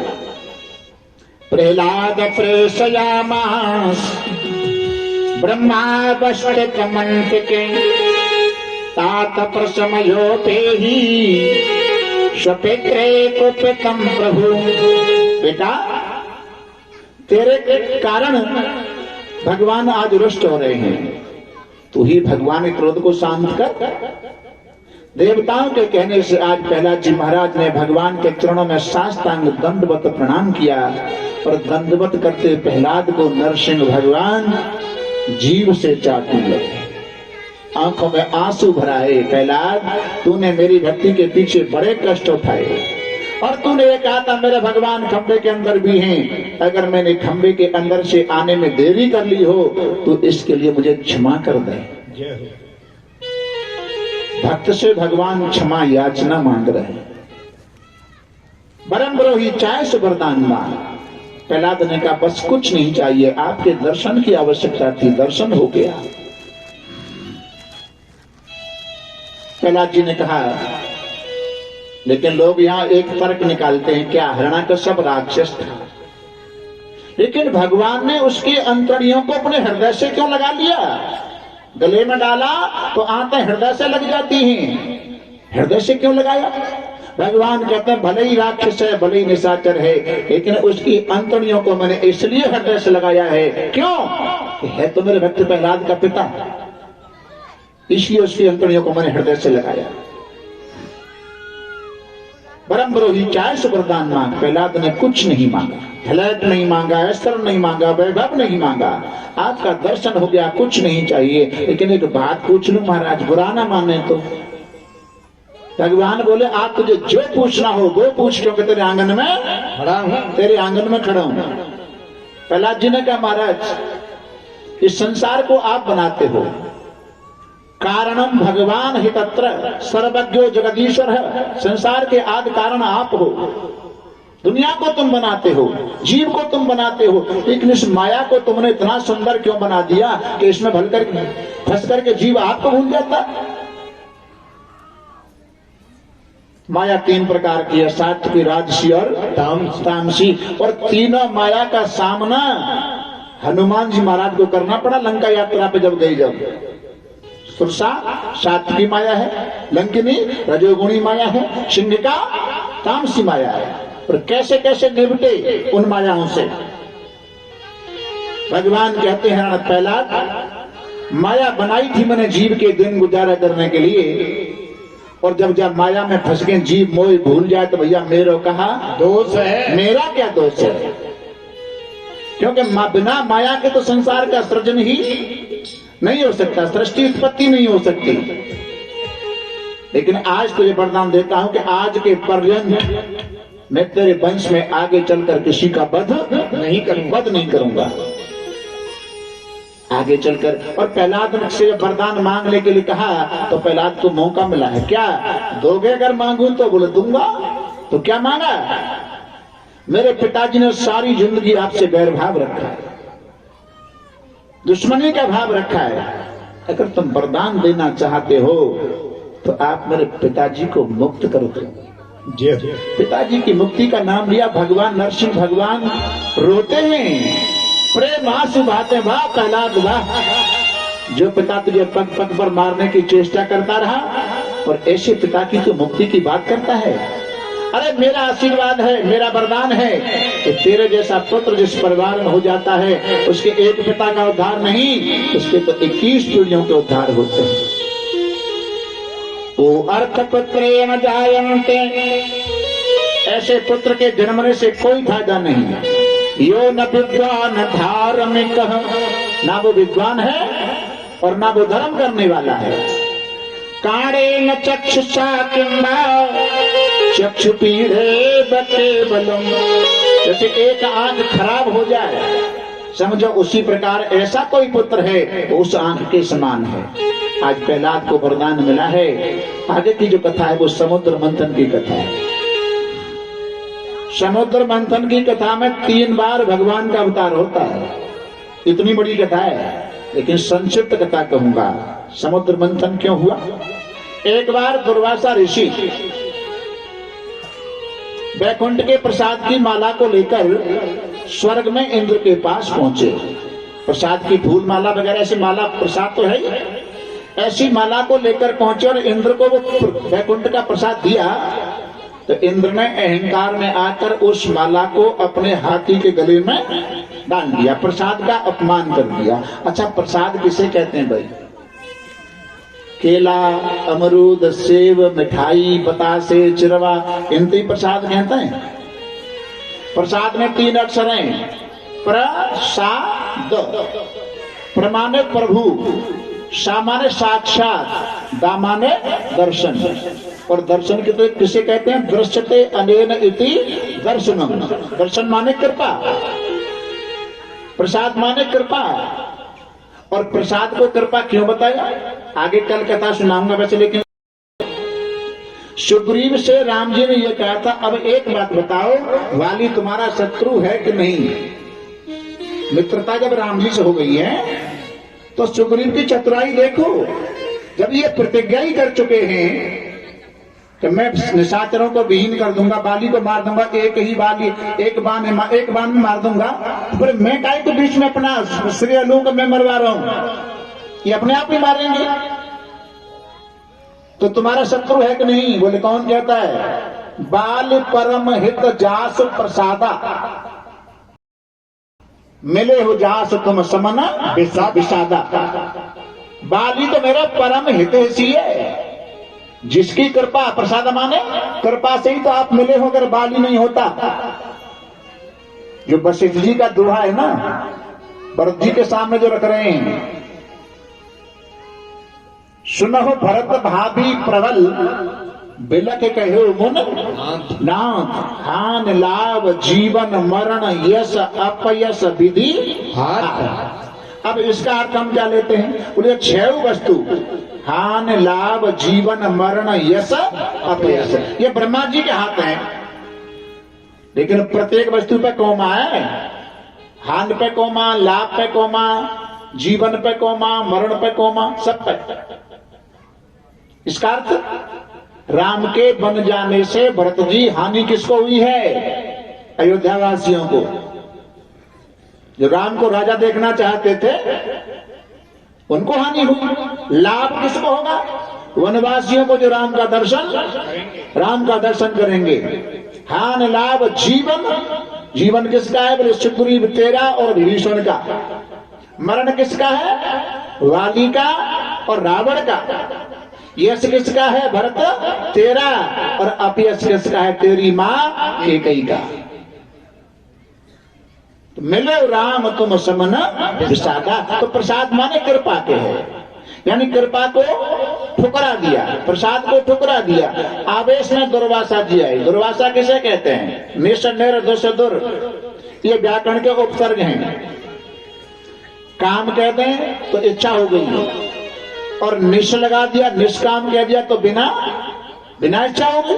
प्रहलाद प्रेषयामास ब्रह्मा वष्टित मंत्र के तात प्रसमयो पेहि स्वपित्रे कुपितम प्रभु। बेटा तेरे कारण भगवान आज रुष्ट हो रहे हैं, तू ही भगवान के क्रोध को शांत कर। देवताओं के कहने से आज प्रहलाद जी महाराज ने भगवान के चरणों में साष्टांग दंडवत प्रणाम किया, और दंडवत करते प्रहलाद को नरसिंह भगवान जीव से चाटने लगे, आंखों में आंसू भराए। प्रहलाद तूने मेरी भक्ति के पीछे बड़े कष्ट उठाए, और तूने ये कहा था मेरे भगवान खंबे के अंदर भी हैं, अगर मैंने खंबे के अंदर से आने में देरी कर ली हो तो इसके लिए मुझे क्षमा कर दे। भक्त से भगवान क्षमा याचना मांग रहे हैं। बरम ब्रोही चाहे सो वरदान मांग। प्रहलाद ने कहा बस कुछ नहीं चाहिए, आपके दर्शन की आवश्यकता थी, दर्शन हो गया। प्रहलाद जी ने कहा लेकिन लोग यहाँ एक तर्क निकालते हैं, क्या हिरण्याकश्यप राक्षस था, लेकिन भगवान ने उसके अंतड़ियों को अपने हृदय से क्यों लगा लिया? गले में डाला तो आंतें हृदय से लग जाती हैं, हृदय से क्यों लगाया? भगवान कहते हैं भले ही राक्षस है, भले ही निशाचर है, लेकिन उसकी अंतड़ियों को मैंने इसलिए हृदय से लगाया है, क्यों? है तो मेरे भक्त प्रहलाद का पिता, इसलिए उसकी अंतड़ियों को मैंने हृदय से लगाया। परम ब्रोही चाहे सो वरदान मांग। प्रहलाद ने कुछ नहीं मांगा, फ्लैट नहीं मांगा, अस्त्र नहीं मांगा, वैभव नहीं मांगा, आपका दर्शन हो गया, कुछ नहीं चाहिए। लेकिन एक बात पूछ लूं महाराज, बुरा ना माने तो? भगवान बोले आप तुझे जो पूछना हो वो पूछ, क्योंकि तेरे आंगन में खड़ा हूं, तेरे आंगन में खड़ा हूं। प्रहलाद जी ने कहा महाराज इस संसार को आप बनाते हो, कारणम भगवान हि तत्र सर्वज्ञो जगदीश्वर है, संसार के आदि कारण आप हो, दुनिया को तुम बनाते हो, जीव को तुम बनाते हो, लेकिन इस माया को तुमने इतना सुंदर क्यों बना दिया कि इसमें फंस करके जीव आपको भूल जाता। माया तीन प्रकार की है, सात्विकी, राजसी और तामसी, और तीनों माया का सामना हनुमान जी महाराज को करना पड़ा लंका यात्रा पे जब गई। जब सुरसा सात्विकी माया है, लंकिनी रजोगुणी माया है, सिंहिका तामसी माया है, और कैसे कैसे निपटे उन मायाओं से। भगवान कहते हैं प्रहलाद माया बनाई थी मैंने जीव के दिन गुजारा करने के लिए, और जब माया में फंस गए जीव मोह भूल जाए तो भैया मेरा कहा दोष है, मेरा क्या दोष है? क्योंकि बिना माया के तो संसार का सृजन ही नहीं हो सकता, सृष्टि उत्पत्ति नहीं हो सकती। लेकिन आज तुझे वरदान देता हूं कि आज के पर्यंत मैं तेरे वंश में आगे चलकर किसी का वध नहीं करूंगा आगे चलकर। और प्रहलाद से वरदान मांगने के लिए कहा तो प्रहलाद को मौका मिला है, क्या दोगे? अगर मांगू तो बोले दूंगा। तो क्या मांगा? मेरे पिताजी ने सारी जिंदगी आपसे बैर भाव रखा है, दुश्मनी का भाव रखा है, अगर तुम वरदान देना चाहते हो तो आप मेरे पिताजी को मुक्त करो। पिताजी की मुक्ति का नाम लिया, भगवान नरसिंह भगवान रोते हैं, प्रेम आंसू बहाते, वाह प्रहलाद वाह, जो पिता तुझे पग पग पर मारने की चेष्टा करता रहा और ऐसे पिता की तो मुक्ति की बात करता है। अरे मेरा आशीर्वाद है, मेरा वरदान है कि तेरे जैसा पुत्र जिस परिवार में हो जाता है उसके एक पिता का उद्धार नहीं, उसके तो 21 पीढ़ियों के उद्धार होते हैं। ओ अर्थ पुत्रेण जायन्ते, ऐसे पुत्र के जन्मने से कोई फायदा नहीं है। यो न विद्वान धार्मिक, ना वो विद्वान है और ना वो धर्म करने वाला है। काणेन चक्षुषा किंबा चक्षु पीढ़े बकेवलम, जैसे एक आंख खराब हो जाए समझो उसी प्रकार ऐसा कोई पुत्र है वो उस आंख के समान है। आज प्रहलाद को वरदान मिला है। आगे की जो कथा है वो समुद्र मंथन की कथा है। समुद्र मंथन की कथा में 3 बार भगवान का अवतार होता है, इतनी बड़ी कथा है, लेकिन संक्षिप्त कथा कहूंगा। समुद्र मंथन क्यों हुआ? एक बार दुर्वासा ऋषि वैकुंठ के प्रसाद की माला को लेकर स्वर्ग में इंद्र के पास पहुंचे। प्रसाद की फूल माला वगैरह ऐसी माला, प्रसाद तो है, ऐसी माला को लेकर पहुंचे और इंद्र को वो वैकुंठ का प्रसाद दिया तो इंद्र ने अहंकार में आकर उस माला को अपने हाथी के गले में डाल दिया, प्रसाद का अपमान कर दिया। अच्छा, प्रसाद किसे कहते हैं भाई? केला, अमरूद, सेब, मिठाई, बतासे, चिरवा, इनसे प्रसाद कहते हैं। प्रसाद में 3 अक्षर हैं, प्रसाद। प्र माने प्रभु, सा माने साक्षात, दा माने दर्शन। और दर्शन किसे कहते हैं? दृश्यते अनेन इति दर्शनम। दर्शन माने कृपा, प्रसाद माने कृपा। और प्रसाद को कृपा क्यों बताया, आगे कल कथा सुनाऊंगा वैसे। लेकिन सुग्रीव से राम जी ने यह कहा था, अब एक बात बताओ, वाली तुम्हारा शत्रु है कि नहीं? मित्रता जब राम जी से हो गई है तो सुग्रीव की चतुराई देखो। जब ये प्रतिज्ञा ही कर चुके हैं कि मैं निशाचरों को विहीन कर दूंगा, बाली को मार दूंगा, एक बाण में मार दूंगा, तो फिर मैं काहे के बीच में अपना श्रेय लूं कि मैं मरवा रहा हूं? ये अपने आप ही मारेंगे। तो तुम्हारा शत्रु है कि नहीं? बोले कौन कहता है? बाल परम हित जास प्रसादा, मिले हो जास तुम समन विषादा। बाली तो मेरा परम हितैषी है, जिसकी कृपा, प्रसाद माने कृपा से ही तो आप मिले हो, अगर बाली नहीं होता। जो वशिष्ठ जी का दोहा है ना, भरत जी के सामने जो रख रहे हैं, सुनहो भरत भाभी प्रबल, बिलख कहो मुन नाथ, हान लाभ जीवन मरण यश अपयश विधि हाथ। अब इसका अर्थ हम क्या लेते हैं? बोले 6 वस्तु, हान लाभ जीवन मरण यश अपयश, ये ब्रह्मा जी के हाथ हैं। लेकिन प्रत्येक वस्तु पे कोमा है, हान पे कोमा, लाभ पे कोमा, जीवन पे कोमा, मरण पे कोमा, सब पे। इसका अर्थ राम के बन जाने से भरत जी हानि किसको हुई है? अयोध्या वासियों को। जो राम को राजा देखना चाहते थे उनको हानि हुई। लाभ किसको होगा? वनवासियों को जो राम का दर्शन करेंगे। हान लाभ जीवन, जीवन किसका है? बोले सुग्रीव तेरा और विभीषण का। मरण किसका है? वाली का और रावण का। यश किसका है? भरत तेरा। और अपयश किसका है? तेरी मां कैकेयी का। तो मिले राम तुम समन विषादा, तो प्रसाद माने कृपा के है, यानी कृपा को ठुकरा दिया, प्रसाद को ठुकरा दिया। आवेश में दुर्वासा जी आई। दुर्वासा किसे कहते हैं? निर दोष दुर, ये व्याकरण के उपसर्ग हैं। काम कहते हैं तो इच्छा हो गई, और निश लगा दिया, निष्काम कह दिया तो बिना इच्छा हो गई।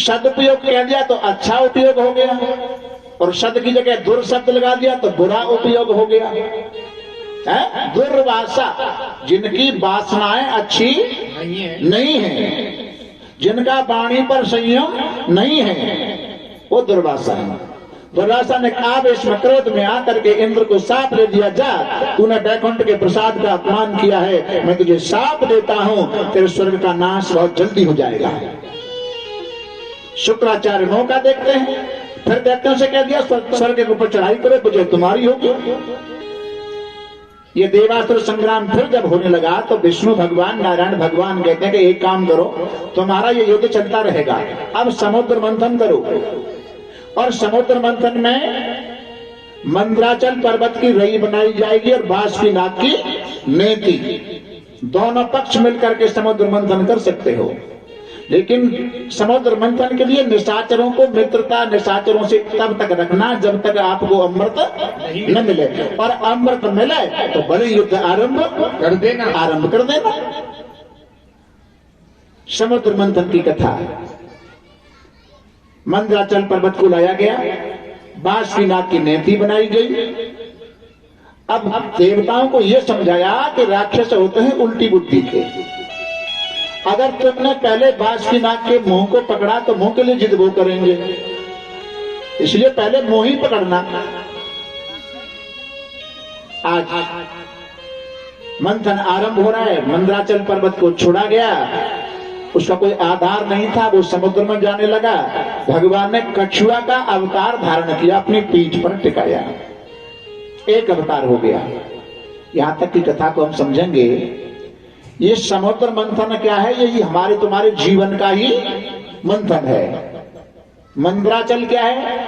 सदुपयोग कह दिया तो अच्छा उपयोग हो गया, और सद की जगह दुर शब्द लगा दिया तो बुरा उपयोग हो गया। है दुर्वासा, जिनकी वासनाएं अच्छी नहीं है, जिनका वाणी पर संयम नहीं है, वो दुर्वासा है। दुर्वासा ने आवेश में क्रोध में आकर के इंद्र को साप दे दिया, जा तूने बैकुंठ के प्रसाद का अपमान किया है, मैं तुझे साप देता हूं, तेरे स्वर्ग का नाश बहुत जल्दी हो जाएगा। शुक्राचार्य मौका देखते हैं, फिर दैत्यों से कह दिया स्वर्ग के ऊपर चढ़ाई करो, तुझे तुम्हारी होगी। ये देवासुर संग्राम फिर जब होने लगा तो विष्णु भगवान, नारायण भगवान कहते हैं कि एक काम करो, तुम्हारा ये युद्ध चलता रहेगा, अब समुद्र मंथन करो। और समुद्र मंथन में मंद्राचल पर्वत की रई बनाई जाएगी और बाष्पीनाथ की नेति, दोनों पक्ष मिलकर के समुद्र मंथन कर सकते हो। लेकिन समुद्र मंथन के लिए निशाचरों को मित्रता निशाचरों से तब तक रखना जब तक आपको अमृत न मिले, और अमृत मिले तो बड़े युद्ध आरंभ कर देना। समुद्र मंथन की कथा है। मंद्राचल पर्वत को लाया गया, बाष्पीनाथ की नेति बनाई गई। अब देवताओं को यह समझाया कि राक्षस होते हैं उल्टी बुद्धि के। अगर तुमने पहले बाष्पीनाथ के मुंह को पकड़ा तो मुंह के लिए जिद वो करेंगे, इसलिए पहले मुंह ही पकड़ना। आज मंथन आरंभ हो रहा है, मंद्राचल पर्वत को छोड़ा गया, उसका कोई आधार नहीं था, वो समुद्र में जाने लगा। भगवान ने कछुआ का अवतार धारण किया, अपनी पीठ पर टिकाया, एक अवतार हो गया। यहां तक की कथा को हम समझेंगे। ये समुद्र मंथन क्या है? ये हमारे तुम्हारे जीवन का ही मंथन है। मंद्राचल क्या है?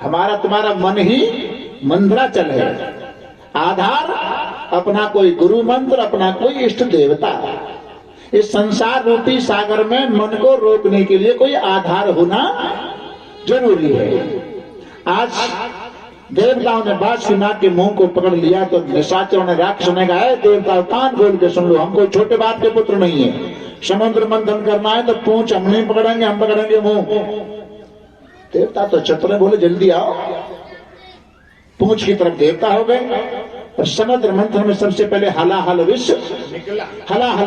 हमारा तुम्हारा मन ही मंद्राचल है। आधार अपना कोई गुरु मंत्र, अपना कोई इष्ट देवता। इस संसार रूपी सागर में मन को रोकने के लिए कोई आधार होना जरूरी है। आज देवताओं ने बादशाह के मुंह को पकड़ लिया तो निशाचरों ने राक्षसों ने कहा, देवताओं कान खोल के सुन लो, हम कोई छोटे बाप के पुत्र नहीं है। समुद्र मंथन करना है तो पूंछ हम नहीं पकड़ेंगे, हम पकड़ेंगे मुंह। देवता तो चतुर बोले जल्दी आओ। पूंछ की तरफ देवता हो गए और समुद्र मंथन में सबसे पहले हलाहल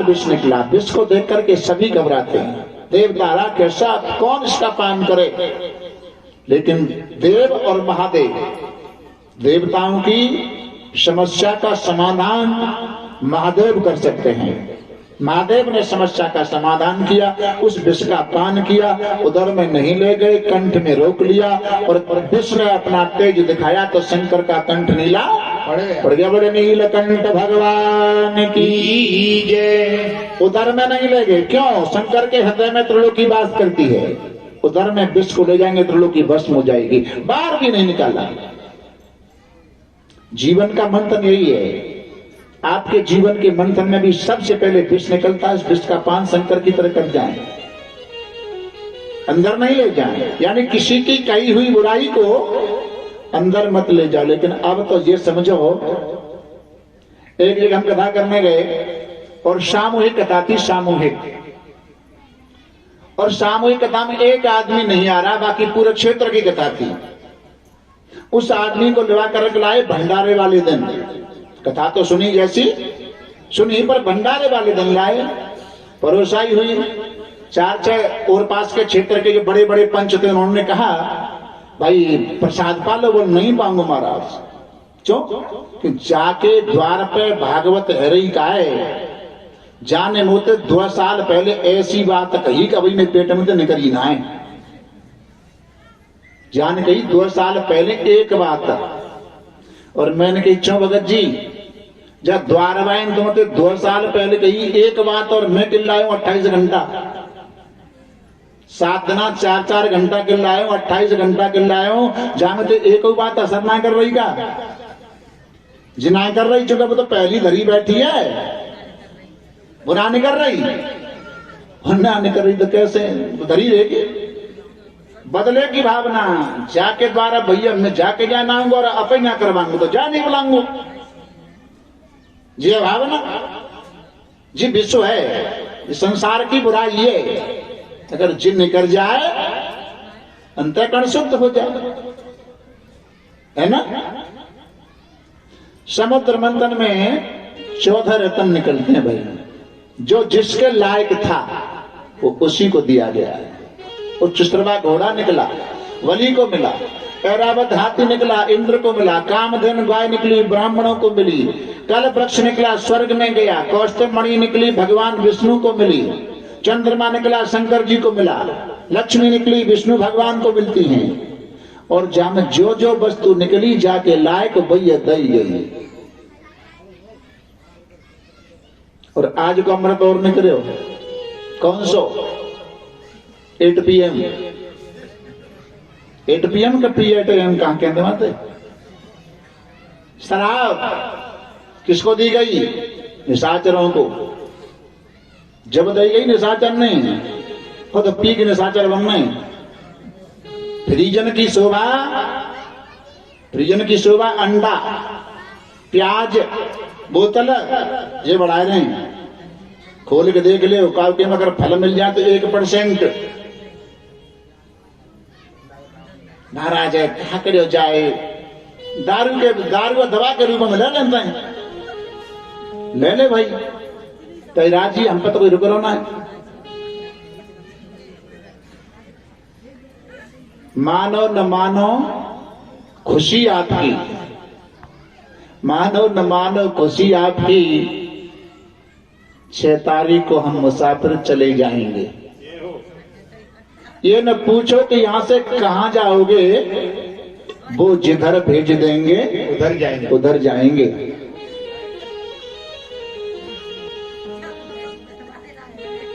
विष निकला। विष को देख करके सभी घबराते हैं। देवता राक्षस कौन इसका पान करे? लेकिन देव और महादेव, देवताओं की समस्या का समाधान महादेव कर सकते हैं। महादेव ने समस्या का समाधान किया, उस विष का पान किया, उदर में नहीं ले गए, कंठ में रोक लिया और विष ने अपना तेज दिखाया तो शंकर का कंठ नीला पड़ गया। बड़े नीलकंठ भगवान की जय। उदर में नहीं ले गए, क्यों? शंकर के हृदय में त्रिलोकी वास करती है। उदर में विष को ले जाएंगे त्रिलोकी भस्म हो जाएगी, बाहर भी नहीं निकाला। जीवन का मंथन यही है। आपके जीवन के मंथन में भी सबसे पहले विष निकलता है। इस विष का पान शंकर की तरह कर जाएं, अंदर नहीं ले जाएं। यानी किसी की कही हुई बुराई को अंदर मत ले जाओ। लेकिन अब तो ये समझो, एक हम कथा करने गए और सामूहिक कथा थी, सामूहिक। और सामूहिक कथा में एक आदमी नहीं आ रहा, बाकी पूरे क्षेत्र की कथा थी। उस आदमी को लिवा कर लाए भंडारे वाले दिन। कथा तो सुनी जैसी सुनी, पर भंडारे वाले दिन लाए। परोसाई हुई। 4-6 और पास के क्षेत्र के जो बड़े बड़े पंच थे, उन्होंने कहा भाई प्रसाद पालो। बोल नहीं पाऊंगा महाराज। क्यों? कि जाके द्वार पे भागवत हरी का है, जाने मोते 2 साल पहले ऐसी बात कही कि भाई मैं पेट में तो निकली ना है। जान कही 2 साल पहले एक बात। और मैंने कही क्यों भगत जी? जब द्वारवाइन तुम 2 साल पहले कही एक बात और मैं किल्लाऊं 28 घंटा। 7 दिना 4-4 घंटा किल्लाऊं, 28 घंटा किल्लाऊं। जहां तो एक बात असर ना कर रही का, जिना कर रही चुका वो तो पहली धरी बैठी है, बुरा नहीं कर रही। वरना नहीं कर रही तो कैसे धरी रहेगी? बदले की भावना। जाके द्वारा भैया मैं जाके जाना आऊंगा और अपे ना करवाऊंगा तो जा नहीं बुलाऊंगा। जी भावना जी विश्व है, संसार की बुराई है। अगर जिन निकल जाए अंतःकरण शुद्ध हो जाए, है ना? समुद्र मंथन में 14 रत्न निकलते हैं भाई। जो जिसके लायक था वो उसी को दिया गया है। उच्चश्रवा घोड़ा निकला, वली को मिला। ऐरावत हाथी निकला, इंद्र को मिला। कामधेनु गाय निकली, ब्राह्मणों को मिली। कल वृक्ष निकला, स्वर्ग में गया। कौस्तुभ मणि निकली, भगवान विष्णु को मिली। चंद्रमा निकला, शंकर जी को मिला। लक्ष्मी निकली, विष्णु भगवान को मिलती हैं। और जहां जो जो वस्तु निकली जाके लायक भैया दई गई। और आज को अमृत और निकले हो कौन सो? 8 PM 8 PM का पी 8 AM कहां कहते माते? शराब किसको दी गई? निशाचरों को। जब दी गई निशाचर ने, खुद पी के निशाचर बनने। फ्रीजन की शोभा अंडा, प्याज, बोतल ये बढ़ा रहे हैं। खोल के देख ले, काउके में अगर फल मिल जाए तो 1%। महाराज है कहा करो जाए, दारू दवा के रूप में ले लेते हैं। ले ले भाई, तो राजी हम पे तो कोई रुक रहा है। मानो न मानो खुशी आपकी, मानो न मानो खुशी आपकी। 6 तारीख को हम मुसाफिर चले जाएंगे। ये न पूछो कि यहां से कहां जाओगे, वो जिधर भेज देंगे उधर जाएंगे। उधर जाएंगे।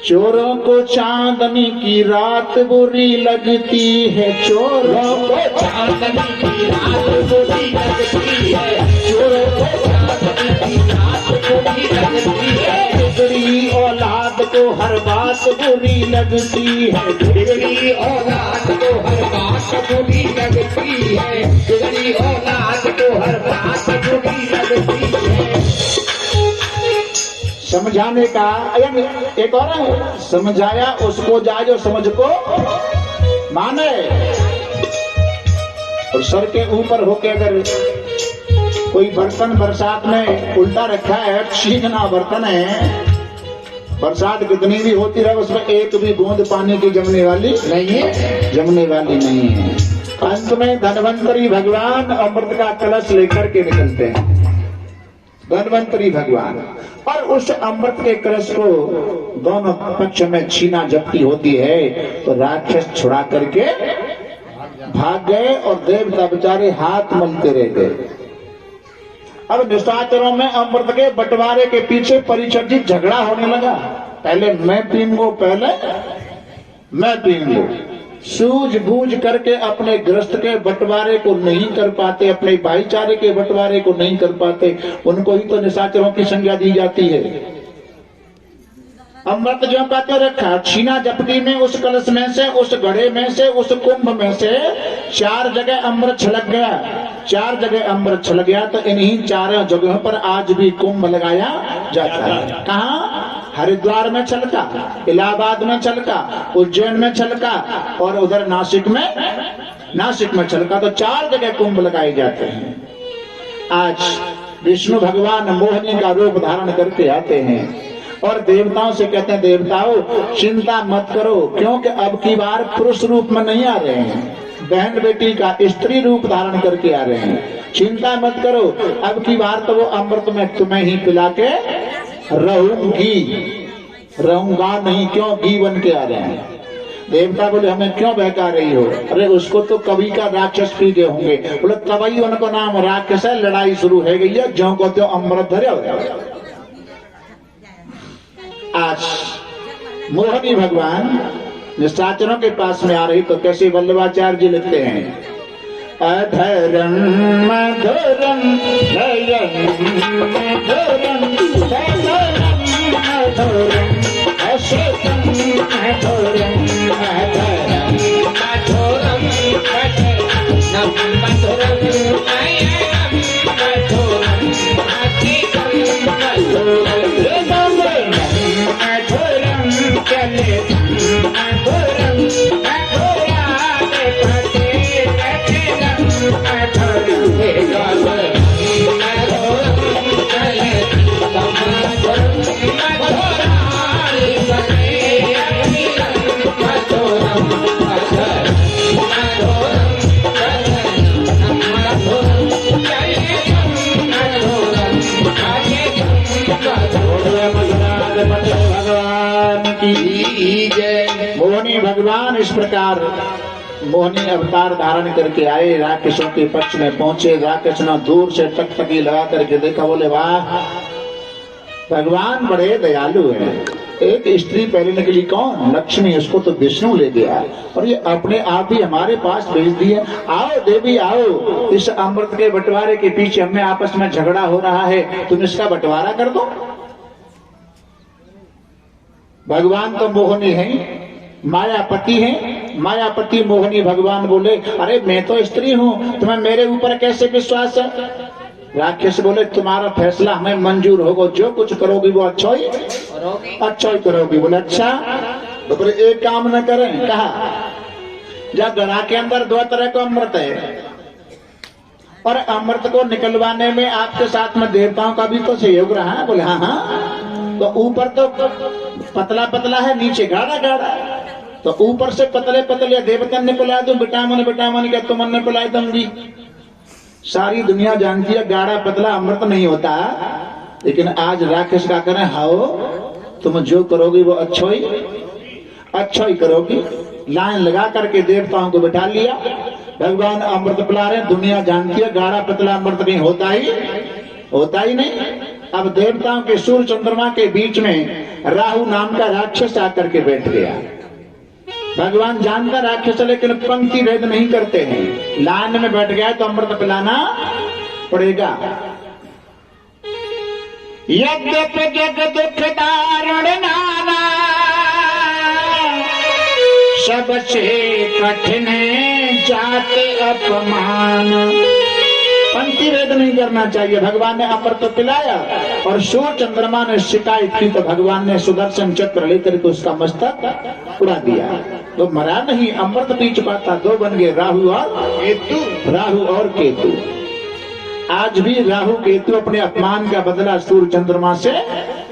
चोरों को चांदनी की रात बुरी लगती है, चोरों को चांदनी की रात बुरी लगती है, चोरों को चांदनी की रात बुरी लगती है, बिगड़ी औलाद को हर बात बुरी लगती है, बिगड़ी औलाद को हर बात बुरी लगती है, बिगड़ी औलाद को हर बात बुरी लगती है। समझाने का एक और है, समझाया उसको जाए जो समझ को माने। और सर के ऊपर होके अगर कोई बर्तन बरसात में उल्टा रखा है, छीना बर्तन है, बरसात कितनी भी होती रहे उसमें एक भी बूंद पानी की जमने वाली नहीं है, जमने वाली नहीं है। अंत में धन्वंतरी भगवान अमृत का कलश लेकर के निकलते हैं, धन्वंतरी भगवान, और उस अमृत के कलश को दोनों पक्ष में छीना जब्ती होती है, तो राक्षस छुड़ा करके भाग गए और देवता बेचारे हाथ मलते रह गए। अब निशाचरों में अमृत के बंटवारे के पीछे परिचर्जित झगड़ा होने लगा। पहले मैं पीऊंगा, पहले मैं पीऊंगा। सूझबूझ करके अपने ग्रस्त के बंटवारे को नहीं कर पाते, अपने भाईचारे के बंटवारे को नहीं कर पाते, उनको ही तो निशाचरों की संज्ञा दी जाती है। अमृत जो कहते रखा, छीना झपटी में उस कलश में से, उस घड़े में से, उस कुंभ में से 4 जगह अमृत छलक गया। 4 जगह अमृत छलक गया तो इन्हीं 4 जगहों पर आज भी कुंभ लगाया जाता है। कहाँ? हरिद्वार में छलका, इलाहाबाद में छलका, उज्जैन में छलका, और उधर नासिक में छलका। तो 4 जगह कुंभ लगाए जाते हैं। आज विष्णु भगवान मोहिनी का रूप धारण करके आते हैं और देवताओं से कहते हैं, देवताओं चिंता मत करो, क्योंकि अब की बार पुरुष रूप में नहीं आ रहे हैं, बहन बेटी का स्त्री रूप धारण करके आ रहे हैं। चिंता मत करो, अब की बार तो वो अमृत में तुम्हें ही पिला के रहूंगा नहीं, क्यों घी बन के आ रहे हैं। देवता बोले, हमें क्यों बहका रही हो? अरे उसको तो कवि का राक्षस पी गए होंगे। बोले कवि उनको नाम राक्षस है, लड़ाई शुरू हो गई है, जो को तो अमृत धरे हो। आज मोहिनी भगवान निशाचरों के पास में आ रही तो कैसे वल्लभाचार्य जी लिखते हैं, अधरम मधुरम नयन मधुरम मधुरम अशोकम मधुरम अधरम मधुरम मधुरम नयनम मधुरम अतिकम मधुरम चले मधुरम मधुराद फते रतनम मधुरम चले मधुरम मधुराद फते मधुरम भगवान की जय। मोहिनी भगवान इस प्रकार मोहिनी अवतार धारण करके आए, राक्षसों के पक्ष में पहुंचे। राक्षस ने दूर से टकटकी लगा करके देखा, बोले वाह भगवान बड़े दयालु हैं। एक स्त्री पहले निकली, कौन? लक्ष्मी, उसको तो विष्णु ले गया और ये अपने आप ही हमारे पास भेज दिए। आओ देवी आओ, इस अमृत के बंटवारे के पीछे हमें आपस में झगड़ा हो रहा है, तुम इसका बंटवारा कर दो। भगवान तो मोहिनी है, मायापति है, मायापति मोहिनी भगवान बोले, अरे मैं तो स्त्री हूँ, तुम्हें मेरे ऊपर कैसे विश्वास है? राक्षस बोले, तुम्हारा फैसला हमें मंजूर होगा, जो कुछ करोगी वो अच्छा ही करोगी। बोले अच्छा, तो बोले एक काम न करें। कहा, जब गड़ा के अंदर 2 तरह का अमृत है और अमृत को निकलवाने में आपके साथ में देवताओं का भी तो सहयोग रहा है। बोले हाँ हाँ, तो ऊपर तो पतला पतला है, नीचे गाढ़ा गाढ़ा, तो ऊपर से पतले पतले देवता ने पिला दूं, विटामिन क्या तुमने पिला दूंगी। सारी दुनिया जानती है गाढ़ा पतला अमृत नहीं होता, लेकिन आज राक्षस का करें, हाओ तुम जो करोगी वो अच्छा ही करोगी। लाइन लगा करके देवताओं को बिठा लिया। भगवान अमृत पिला रहे, दुनिया जानती है गाढ़ा पतला अमृत कहीं होता ही नहीं। अब देवताओं के सूर्य चंद्रमा के बीच में राहु नाम का राक्षस आकर के बैठ गया। भगवान जानता राक्षस, लेकिन पंक्ति भेद नहीं करते हैं। लाइन में बैठ गया तो अमृत पिलाना पड़ेगा। यद्यपि जग दुख दारुण नाना, सबसे कठिन जाते अपमान। पंक्ति भेद नहीं करना चाहिए। भगवान ने अमृत पिलाया और सूर्य चंद्रमा ने शिकायत की तो भगवान ने सुदर्शन चक्र लेकर के उसका मस्तक उड़ा दिया। तो मरा नहीं, अमृत पी चुका था। दो बन गए, राहु और केतु। आज भी राहु केतु अपने अपमान का बदला सूर्य चंद्रमा से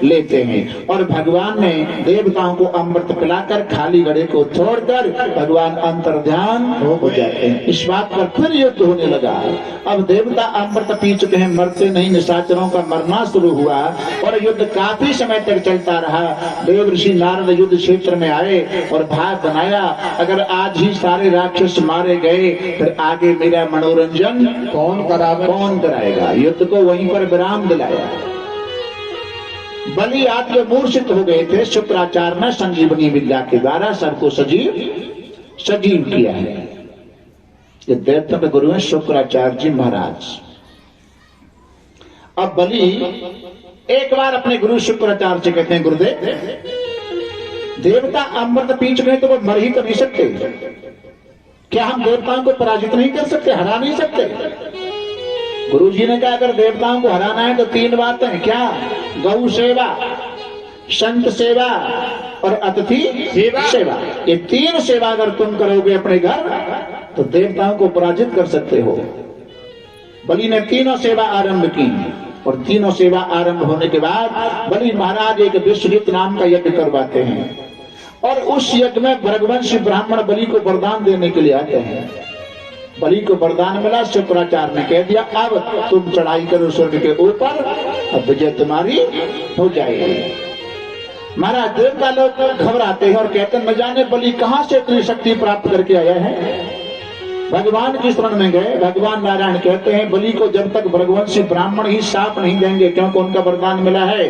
लेते हैं। और भगवान ने देवताओं को अमृत पिलाकर खाली घड़े को छोड़कर भगवान अंतर्ध्यान हो जाते हैं। इस बात पर फिर युद्ध होने लगा। अब देवता अमृत पी चुके हैं, मरते नहीं, निशाचरों का मरना शुरू हुआ और युद्ध काफी समय तक चलता रहा। देव ऋषि नारद युद्ध क्षेत्र में आए और भाग बनाया, अगर आज ही सारे राक्षस मारे गए फिर आगे मेरा मनोरंजन कौन कराएगा। युद्ध को वहीं पर विराम दिलाया। बलि आदि मूर्छित हो गए थे। शुक्राचार्य ने संजीवनी विद्या के द्वारा सबको सजीव किया है। ये देवता के गुरु हैं शुक्राचार्य जी महाराज। अब बलि एक बार अपने गुरु शुक्राचार्य से कहते हैं, गुरुदेव देवता अमृत पी चुके हैं तो वो मर ही तो नहीं सकते। क्या हम देवताओं को पराजित नहीं कर सकते, हरा नहीं सकते? गुरु जी ने कहा अगर देवताओं को हराना है तो 3 बातें। क्या? गौ सेवा, संत सेवा और अतिथि सेवा। ये 3 सेवा अगर तुम करोगे अपने घर तो देवताओं को पराजित कर सकते हो। बलि ने 3 सेवा आरंभ की और 3 सेवा आरंभ होने के बाद बलि महाराज एक विश्वजित नाम का यज्ञ करवाते हैं और उस यज्ञ में भृगुवंशी ब्राह्मण बलि को वरदान देने के लिए आते हैं। बलि को वरदान मिला, शुक्राचार्य ने कह दिया अब तुम चढ़ाई करो स्वर्ग के ऊपर, अब विजय तुम्हारी हो जाएगी। महाराज देवता लोग घबराते हैं और कहते हैं न जाने बलि कहां से इतनी शक्ति प्राप्त करके आया है। भगवान की शरण में गए। भगवान नारायण कहते हैं बलि को जब तक भृगुवंशी ब्राह्मण ही शाप नहीं देंगे, क्योंकि उनका वरदान मिला है,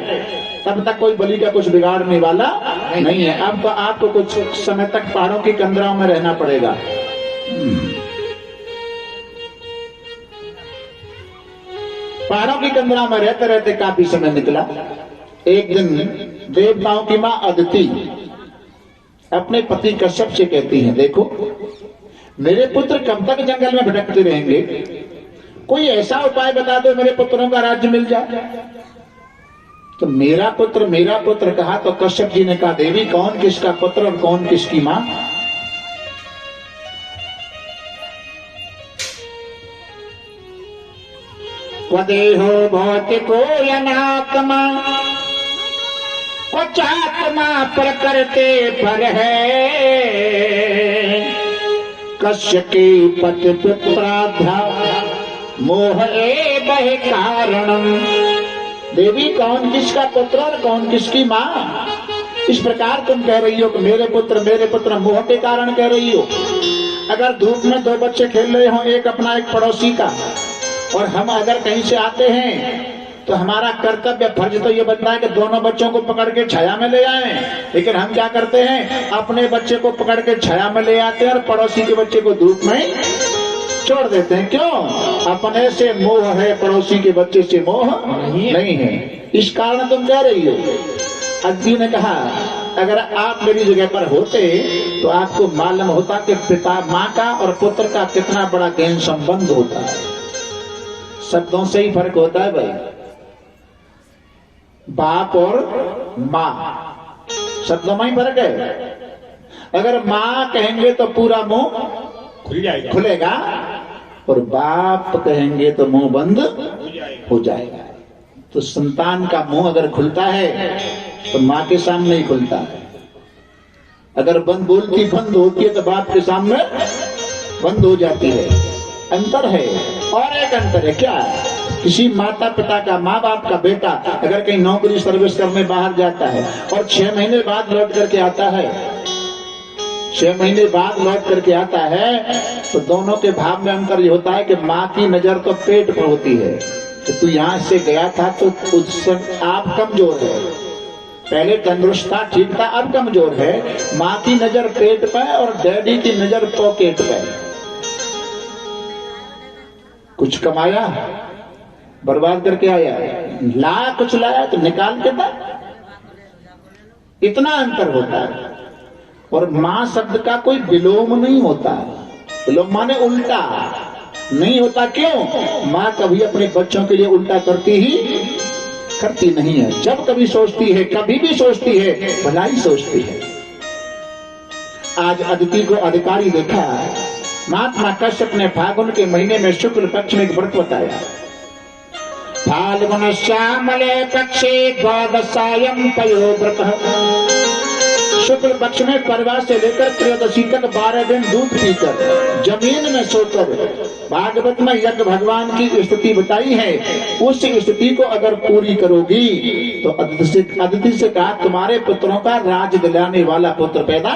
तब तक कोई बलि का कुछ बिगाड़ने वाला नहीं है। अब तो आपको कुछ समय तक पहाड़ों की कंदराओं में रहना पड़ेगा। पहाड़ों की कंदरा में रहते रहते काफी समय निकला। एक दिन देवताओं की मां अदिति अपने पति कश्यप से कहती है, देखो मेरे पुत्र कब तक जंगल में भटकते रहेंगे, कोई ऐसा उपाय बता दो मेरे पुत्रों का राज्य मिल जाए। तो मेरा पुत्र कहा तो कश्यप जी ने कहा देवी कौन किसका पुत्र और कौन किसकी मां? देहो भौतिको अनात्मा, कुछ आत्मा प्रकृति पर है, कश्य की पति पुत्राध्या मोह एवं कारणम। देवी कौन किसका पुत्र और कौन किसकी मां? इस प्रकार तुम कह रही हो कि मेरे पुत्र मोह के कारण कह रही हो। अगर धूप में 2 बच्चे खेल रहे हो, एक अपना एक पड़ोसी का, और हम अगर कहीं से आते हैं तो हमारा कर्तव्य फर्ज तो ये बनता है कि दोनों बच्चों को पकड़ के छाया में ले आएं। लेकिन हम क्या करते हैं, अपने बच्चे को पकड़ के छाया में ले आते हैं और पड़ोसी के बच्चे को धूप में छोड़ देते हैं। क्यों? अपने से मोह है, पड़ोसी के बच्चे से मोह नहीं है। इस कारण तुम कह रही हो। अदिति ने कहा अगर आप मेरी जगह पर होते तो आपको मालूम होता कि पिता माँ का और पुत्र का कितना बड़ा गहन संबंध होता है। शब्दों से ही फर्क होता है भाई, बाप और माँ शब्दों में ही फर्क है। अगर माँ कहेंगे तो पूरा मुंह खुलेगा और बाप कहेंगे तो मुंह बंद हो जाएगा। तो संतान का मुंह अगर खुलता है तो माँ के सामने ही खुलता है। अगर बंद होती है तो बाप के सामने बंद हो जाती है। अंतर है। और एक अंतर है, क्या है? किसी माता पिता का, माँ बाप का बेटा अगर कहीं नौकरी सर्विस करने बाहर जाता है और 6 महीने बाद लौट करके आता है, 6 महीने बाद लौट करके आता है, तो दोनों के भाव में अंतर ये होता है कि माँ की नजर तो पेट पर होती है कि तू यहां से गया था तो उस समय आप कमजोर है, पहले तंदुरुस्त था, ठीक था, अब कमजोर है। माँ की नजर पेट पे और डैडी की नजर पॉकेट पे। कुछ कमाया बर्बाद करके आया, लाया कुछ लाया तो निकाल के था, इतना अंतर होता है। और मां शब्द का कोई विलोम नहीं होता, विलोम माने उल्टा नहीं होता। क्यों? मां कभी अपने बच्चों के लिए उल्टा करती नहीं है। जब कभी सोचती है, कभी भी सोचती है, भलाई सोचती है। आज अदिति को अधिकारी देखा, महात्मा कश्यप ने फागुन के महीने में शुक्ल पक्ष में एक व्रत बताया। फाल्गुन श्यामले पक्षे द्वादशायं पयोव्रतः। शुक्ल पक्ष में परवा से लेकर त्रयोदशी तक 12 दिन दूध पीकर जमीन में सोकर भागवत में यज्ञ भगवान की स्थिति बताई है। उस स्थिति को अगर पूरी करोगी तो अदिति से कहा तुम्हारे पुत्रों का राज दिलाने वाला पुत्र पैदा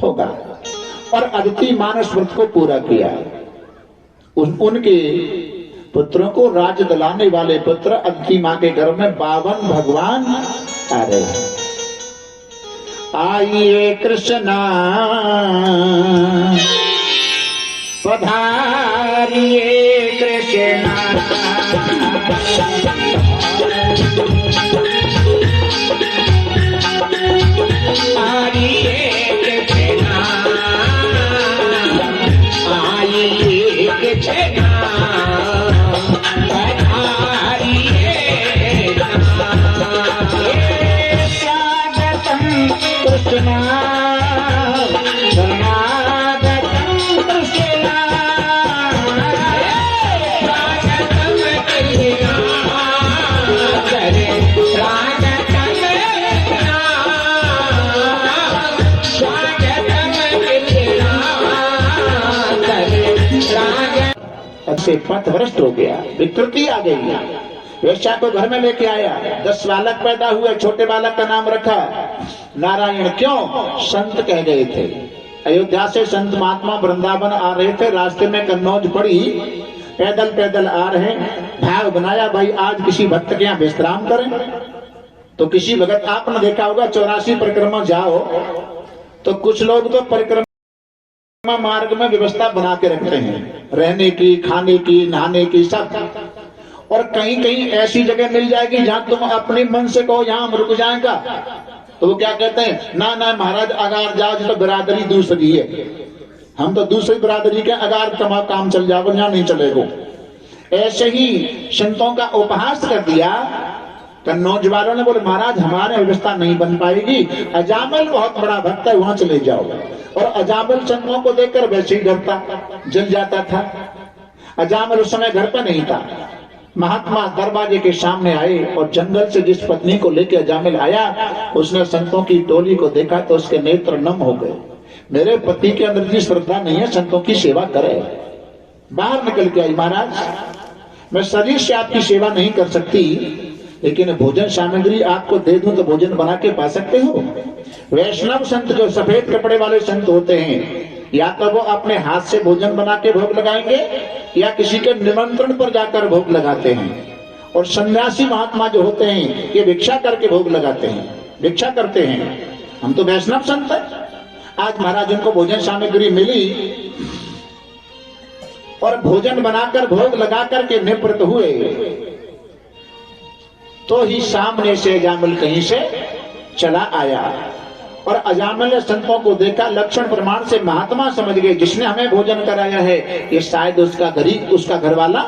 होगा। और अदिति मानस व्रत को पूरा किया। उनके पुत्रों को राज दिलाने वाले पुत्र अदिति माँ के घर में 52 भगवान आ रहे हैं। आइए कृष्णा पधारिए कृष्णा, आइए कृष्णा, आइए कृष्णा, पधारिए कृष्णा, शरणागतं कृष्णा, स्वागतं कृष्णा, करे स्वागतं कृष्णा, स्वागतं कृष्णा, करे स्वागत। से पथभ्रष्ट हो गया, विकृति आ गई। वेश्या को घर में लेके आया, 10 बालक पैदा हुए, छोटे बालक का नाम रखा नारायण। क्यों? संत कह गए थे। अयोध्या से संत महात्मा वृंदावन आ रहे थे, रास्ते में कन्नौज पड़ी, पैदल पैदल आ रहे, भाव बनाया भाई आज किसी भक्त के यहाँ विश्राम करें। तो किसी भगत, आपने देखा होगा 84 परिक्रमा जाओ तो कुछ लोग तो परिक्रमा मार्ग में व्यवस्था बना के रखते हैं, रहने की, खाने की, नहाने की, सब। और कहीं कहीं ऐसी जगह मिल जाएगी जहां तुम अपने मन से कहो यहां हम रुक जाएगा, तो वो क्या कहते हैं, ना ना महाराज अगार जाओ, तो बिरादरी दूसरी है, हम तो दूसरी बिरादरी के, अगार काम चल जाओ, यहाँ नहीं चलेगा। ऐसे ही संतों का उपहास कर दिया। कन्नौज वालों ने बोले महाराज हमारे व्यवस्था नहीं बन पाएगी, अजामिल बहुत बड़ा भक्त है, वहां चले जाओ। और अजामिल संतों को देखकर वैसे ही डरता, जल जाता था। अजामिल उस समय घर पर नहीं था। महात्मा दरवाजे के सामने आए और जंगल से जिस पत्नी को लेकर अजामिल आया, उसने संतों की टोली को देखा तो उसके नेत्र नम हो गए। मेरे पति के अंदर जी श्रद्धा नहीं है, संतों की सेवा करे। बाहर निकल के आई, महाराज मैं शरीर से आपकी सेवा नहीं कर सकती, लेकिन भोजन सामग्री आपको दे दूं तो भोजन बना के पा सकते हो। वैष्णव संत जो सफेद कपड़े वाले संत होते हैं, या तो वो अपने हाथ से भोजन बना के भोग लगाएंगे या किसी के निमंत्रण पर जाकर भोग लगाते हैं। और सन्यासी महात्मा जो होते हैं ये भिक्षा करके भोग लगाते हैं, भिक्षा करते हैं। हम तो वैष्णव संत हैं। आज महाराज उनको भोजन सामग्री मिली और भोजन बनाकर भोग लगा करके निवृत्त हुए, तो ही सामने से अजामिल कहीं से चला आया। और अजामिल ने संतों को देखा, लक्षण प्रमाण से महात्मा समझ गए जिसने हमें भोजन कराया है ये शायद उसका घर वाला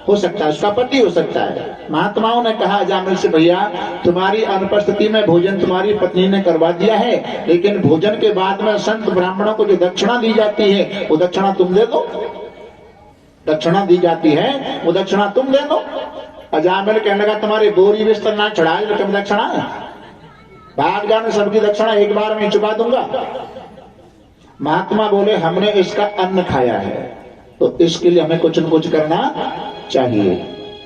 हो सकता है, उसका पति हो सकता है। महात्माओं ने कहा अजामिल से, भैया तुम्हारी अनुपस्थिति में भोजन तुम्हारी पत्नी ने करवा दिया है, लेकिन भोजन के बाद में संत ब्राह्मणों को जो दक्षिणा दी जाती है वो दक्षिणा तुम दे दो। दक्षिणा दी जाती है वो दक्षिणा तुम दे दो। अजामिल कहने लगा तुम्हारे बोरी बिस्तर ना चढ़ाए तो कम दक्षिणा है, भाग जाने सबकी दक्षिणा एक बार में चुका दूंगा। महात्मा बोले हमने इसका अन्न खाया है तो इसके लिए हमें कुछ न कुछ करना चाहिए।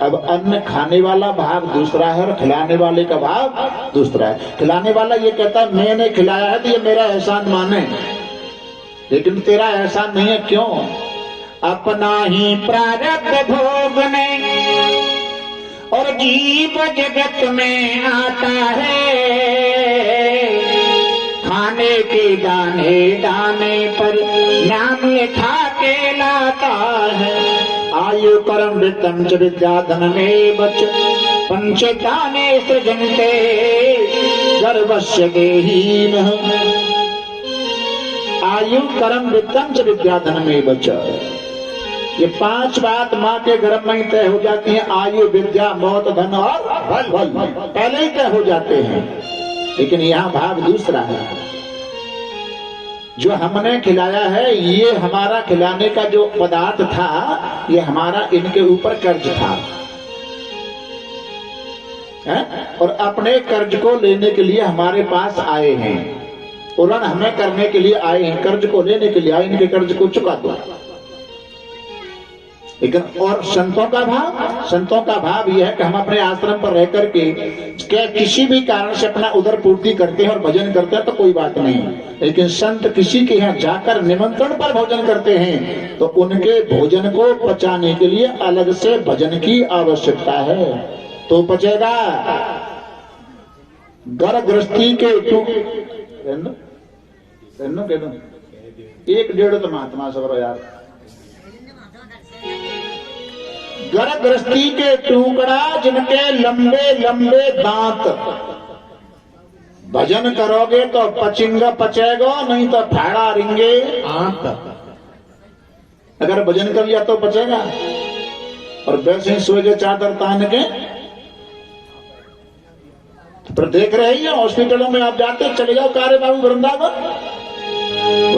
अब अन्न खाने वाला भाव दूसरा है और खिलाने वाले का भाव दूसरा है। खिलाने वाला ये कहता है मैंने खिलाया है तो ये मेरा एहसान माने, लेकिन तेरा एहसान नहीं है। क्यों? अपना ही प्रारब्ध भोगने और जीव जगत में आता है, खाने के दाने दाने पर नाम लिखा के लाता है। आयु कर्म वित्तम च विद्या धनमेव च पंचदाने सृजन्ते गर्भस्य देहिनः। आयु कर्म वित्तम च विद्या धनमेव च, ये 5 बात माँ के गर्भ में ही तय हो जाती है। आयु विद्या मौत धन और बल पहले ही तय हो जाते हैं। लेकिन यहाँ भाव दूसरा है। जो हमने खिलाया है ये हमारा खिलाने का जो पदार्थ था ये हमारा इनके ऊपर कर्ज था है? और अपने कर्ज को लेने के लिए हमारे पास आए हैं, ऋण हमें करने के लिए आए हैं, कर्ज को लेने के लिए आए, इनके कर्ज को चुका दो। लेकिन और संतों का भाव यह है कि हम अपने आश्रम पर रह करके क्या किसी भी कारण से अपना उदर पूर्ति करते हैं और भजन करते हैं तो कोई बात नहीं, लेकिन संत किसी के यहाँ जाकर निमंत्रण पर भोजन करते हैं तो उनके भोजन को पचाने के लिए अलग से भजन की आवश्यकता है। तो पचेगा घर गृहस्थी के एक डेढ़ तो महात्मा सब यार, घर गृहस्थी के टुकड़ा जिनके लंबे लंबे दांत, भजन करोगे तो पचेगा नहीं तो फाड़ा रिंगे आंत। अगर भजन कर लिया तो पचेगा, और वैसे ही सोए चादर तान के पर देख रहे हैं हॉस्पिटलों में आप जाते चले जाओ कारे बाबू वृंदावन,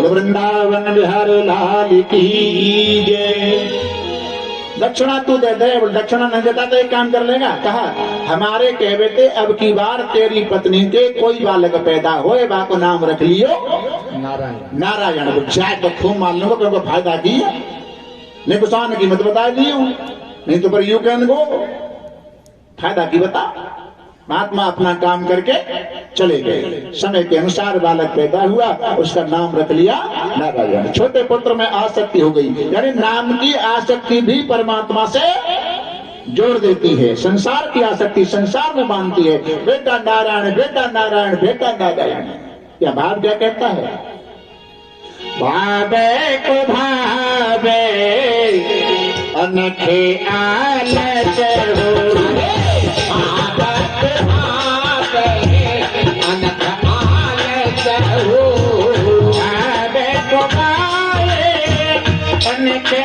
वृंदावन बिहारी लाल की जय। दक्षिणा तू दे दे, दक्षिणा नहीं देता तो एक काम कर लेगा। कहा हमारे कह बेटे अब की बार तेरी पत्नी के कोई बालक पैदा होए बा को नाम रख लियो नारायण। नारायण जाए तो खूब मान लो क्योंकि फायदा की नुकसान की मत बता दियो, नहीं तो पर यू कहन को फायदा की बता। महात्मा अपना काम करके चले गए, समय के अनुसार बालक पैदा हुआ, उसका नाम रख लिया नारायण। छोटे पुत्र में आसक्ति हो गई, यानी नाम की आसक्ति भी परमात्मा से जोड़ देती है। संसार की आसक्ति संसार में बांधती है, बेटा नारायण बेटा नारायण बेटा नारायण। यह भाव क्या कहता है? भावे को भावे अनखे आलच हो, के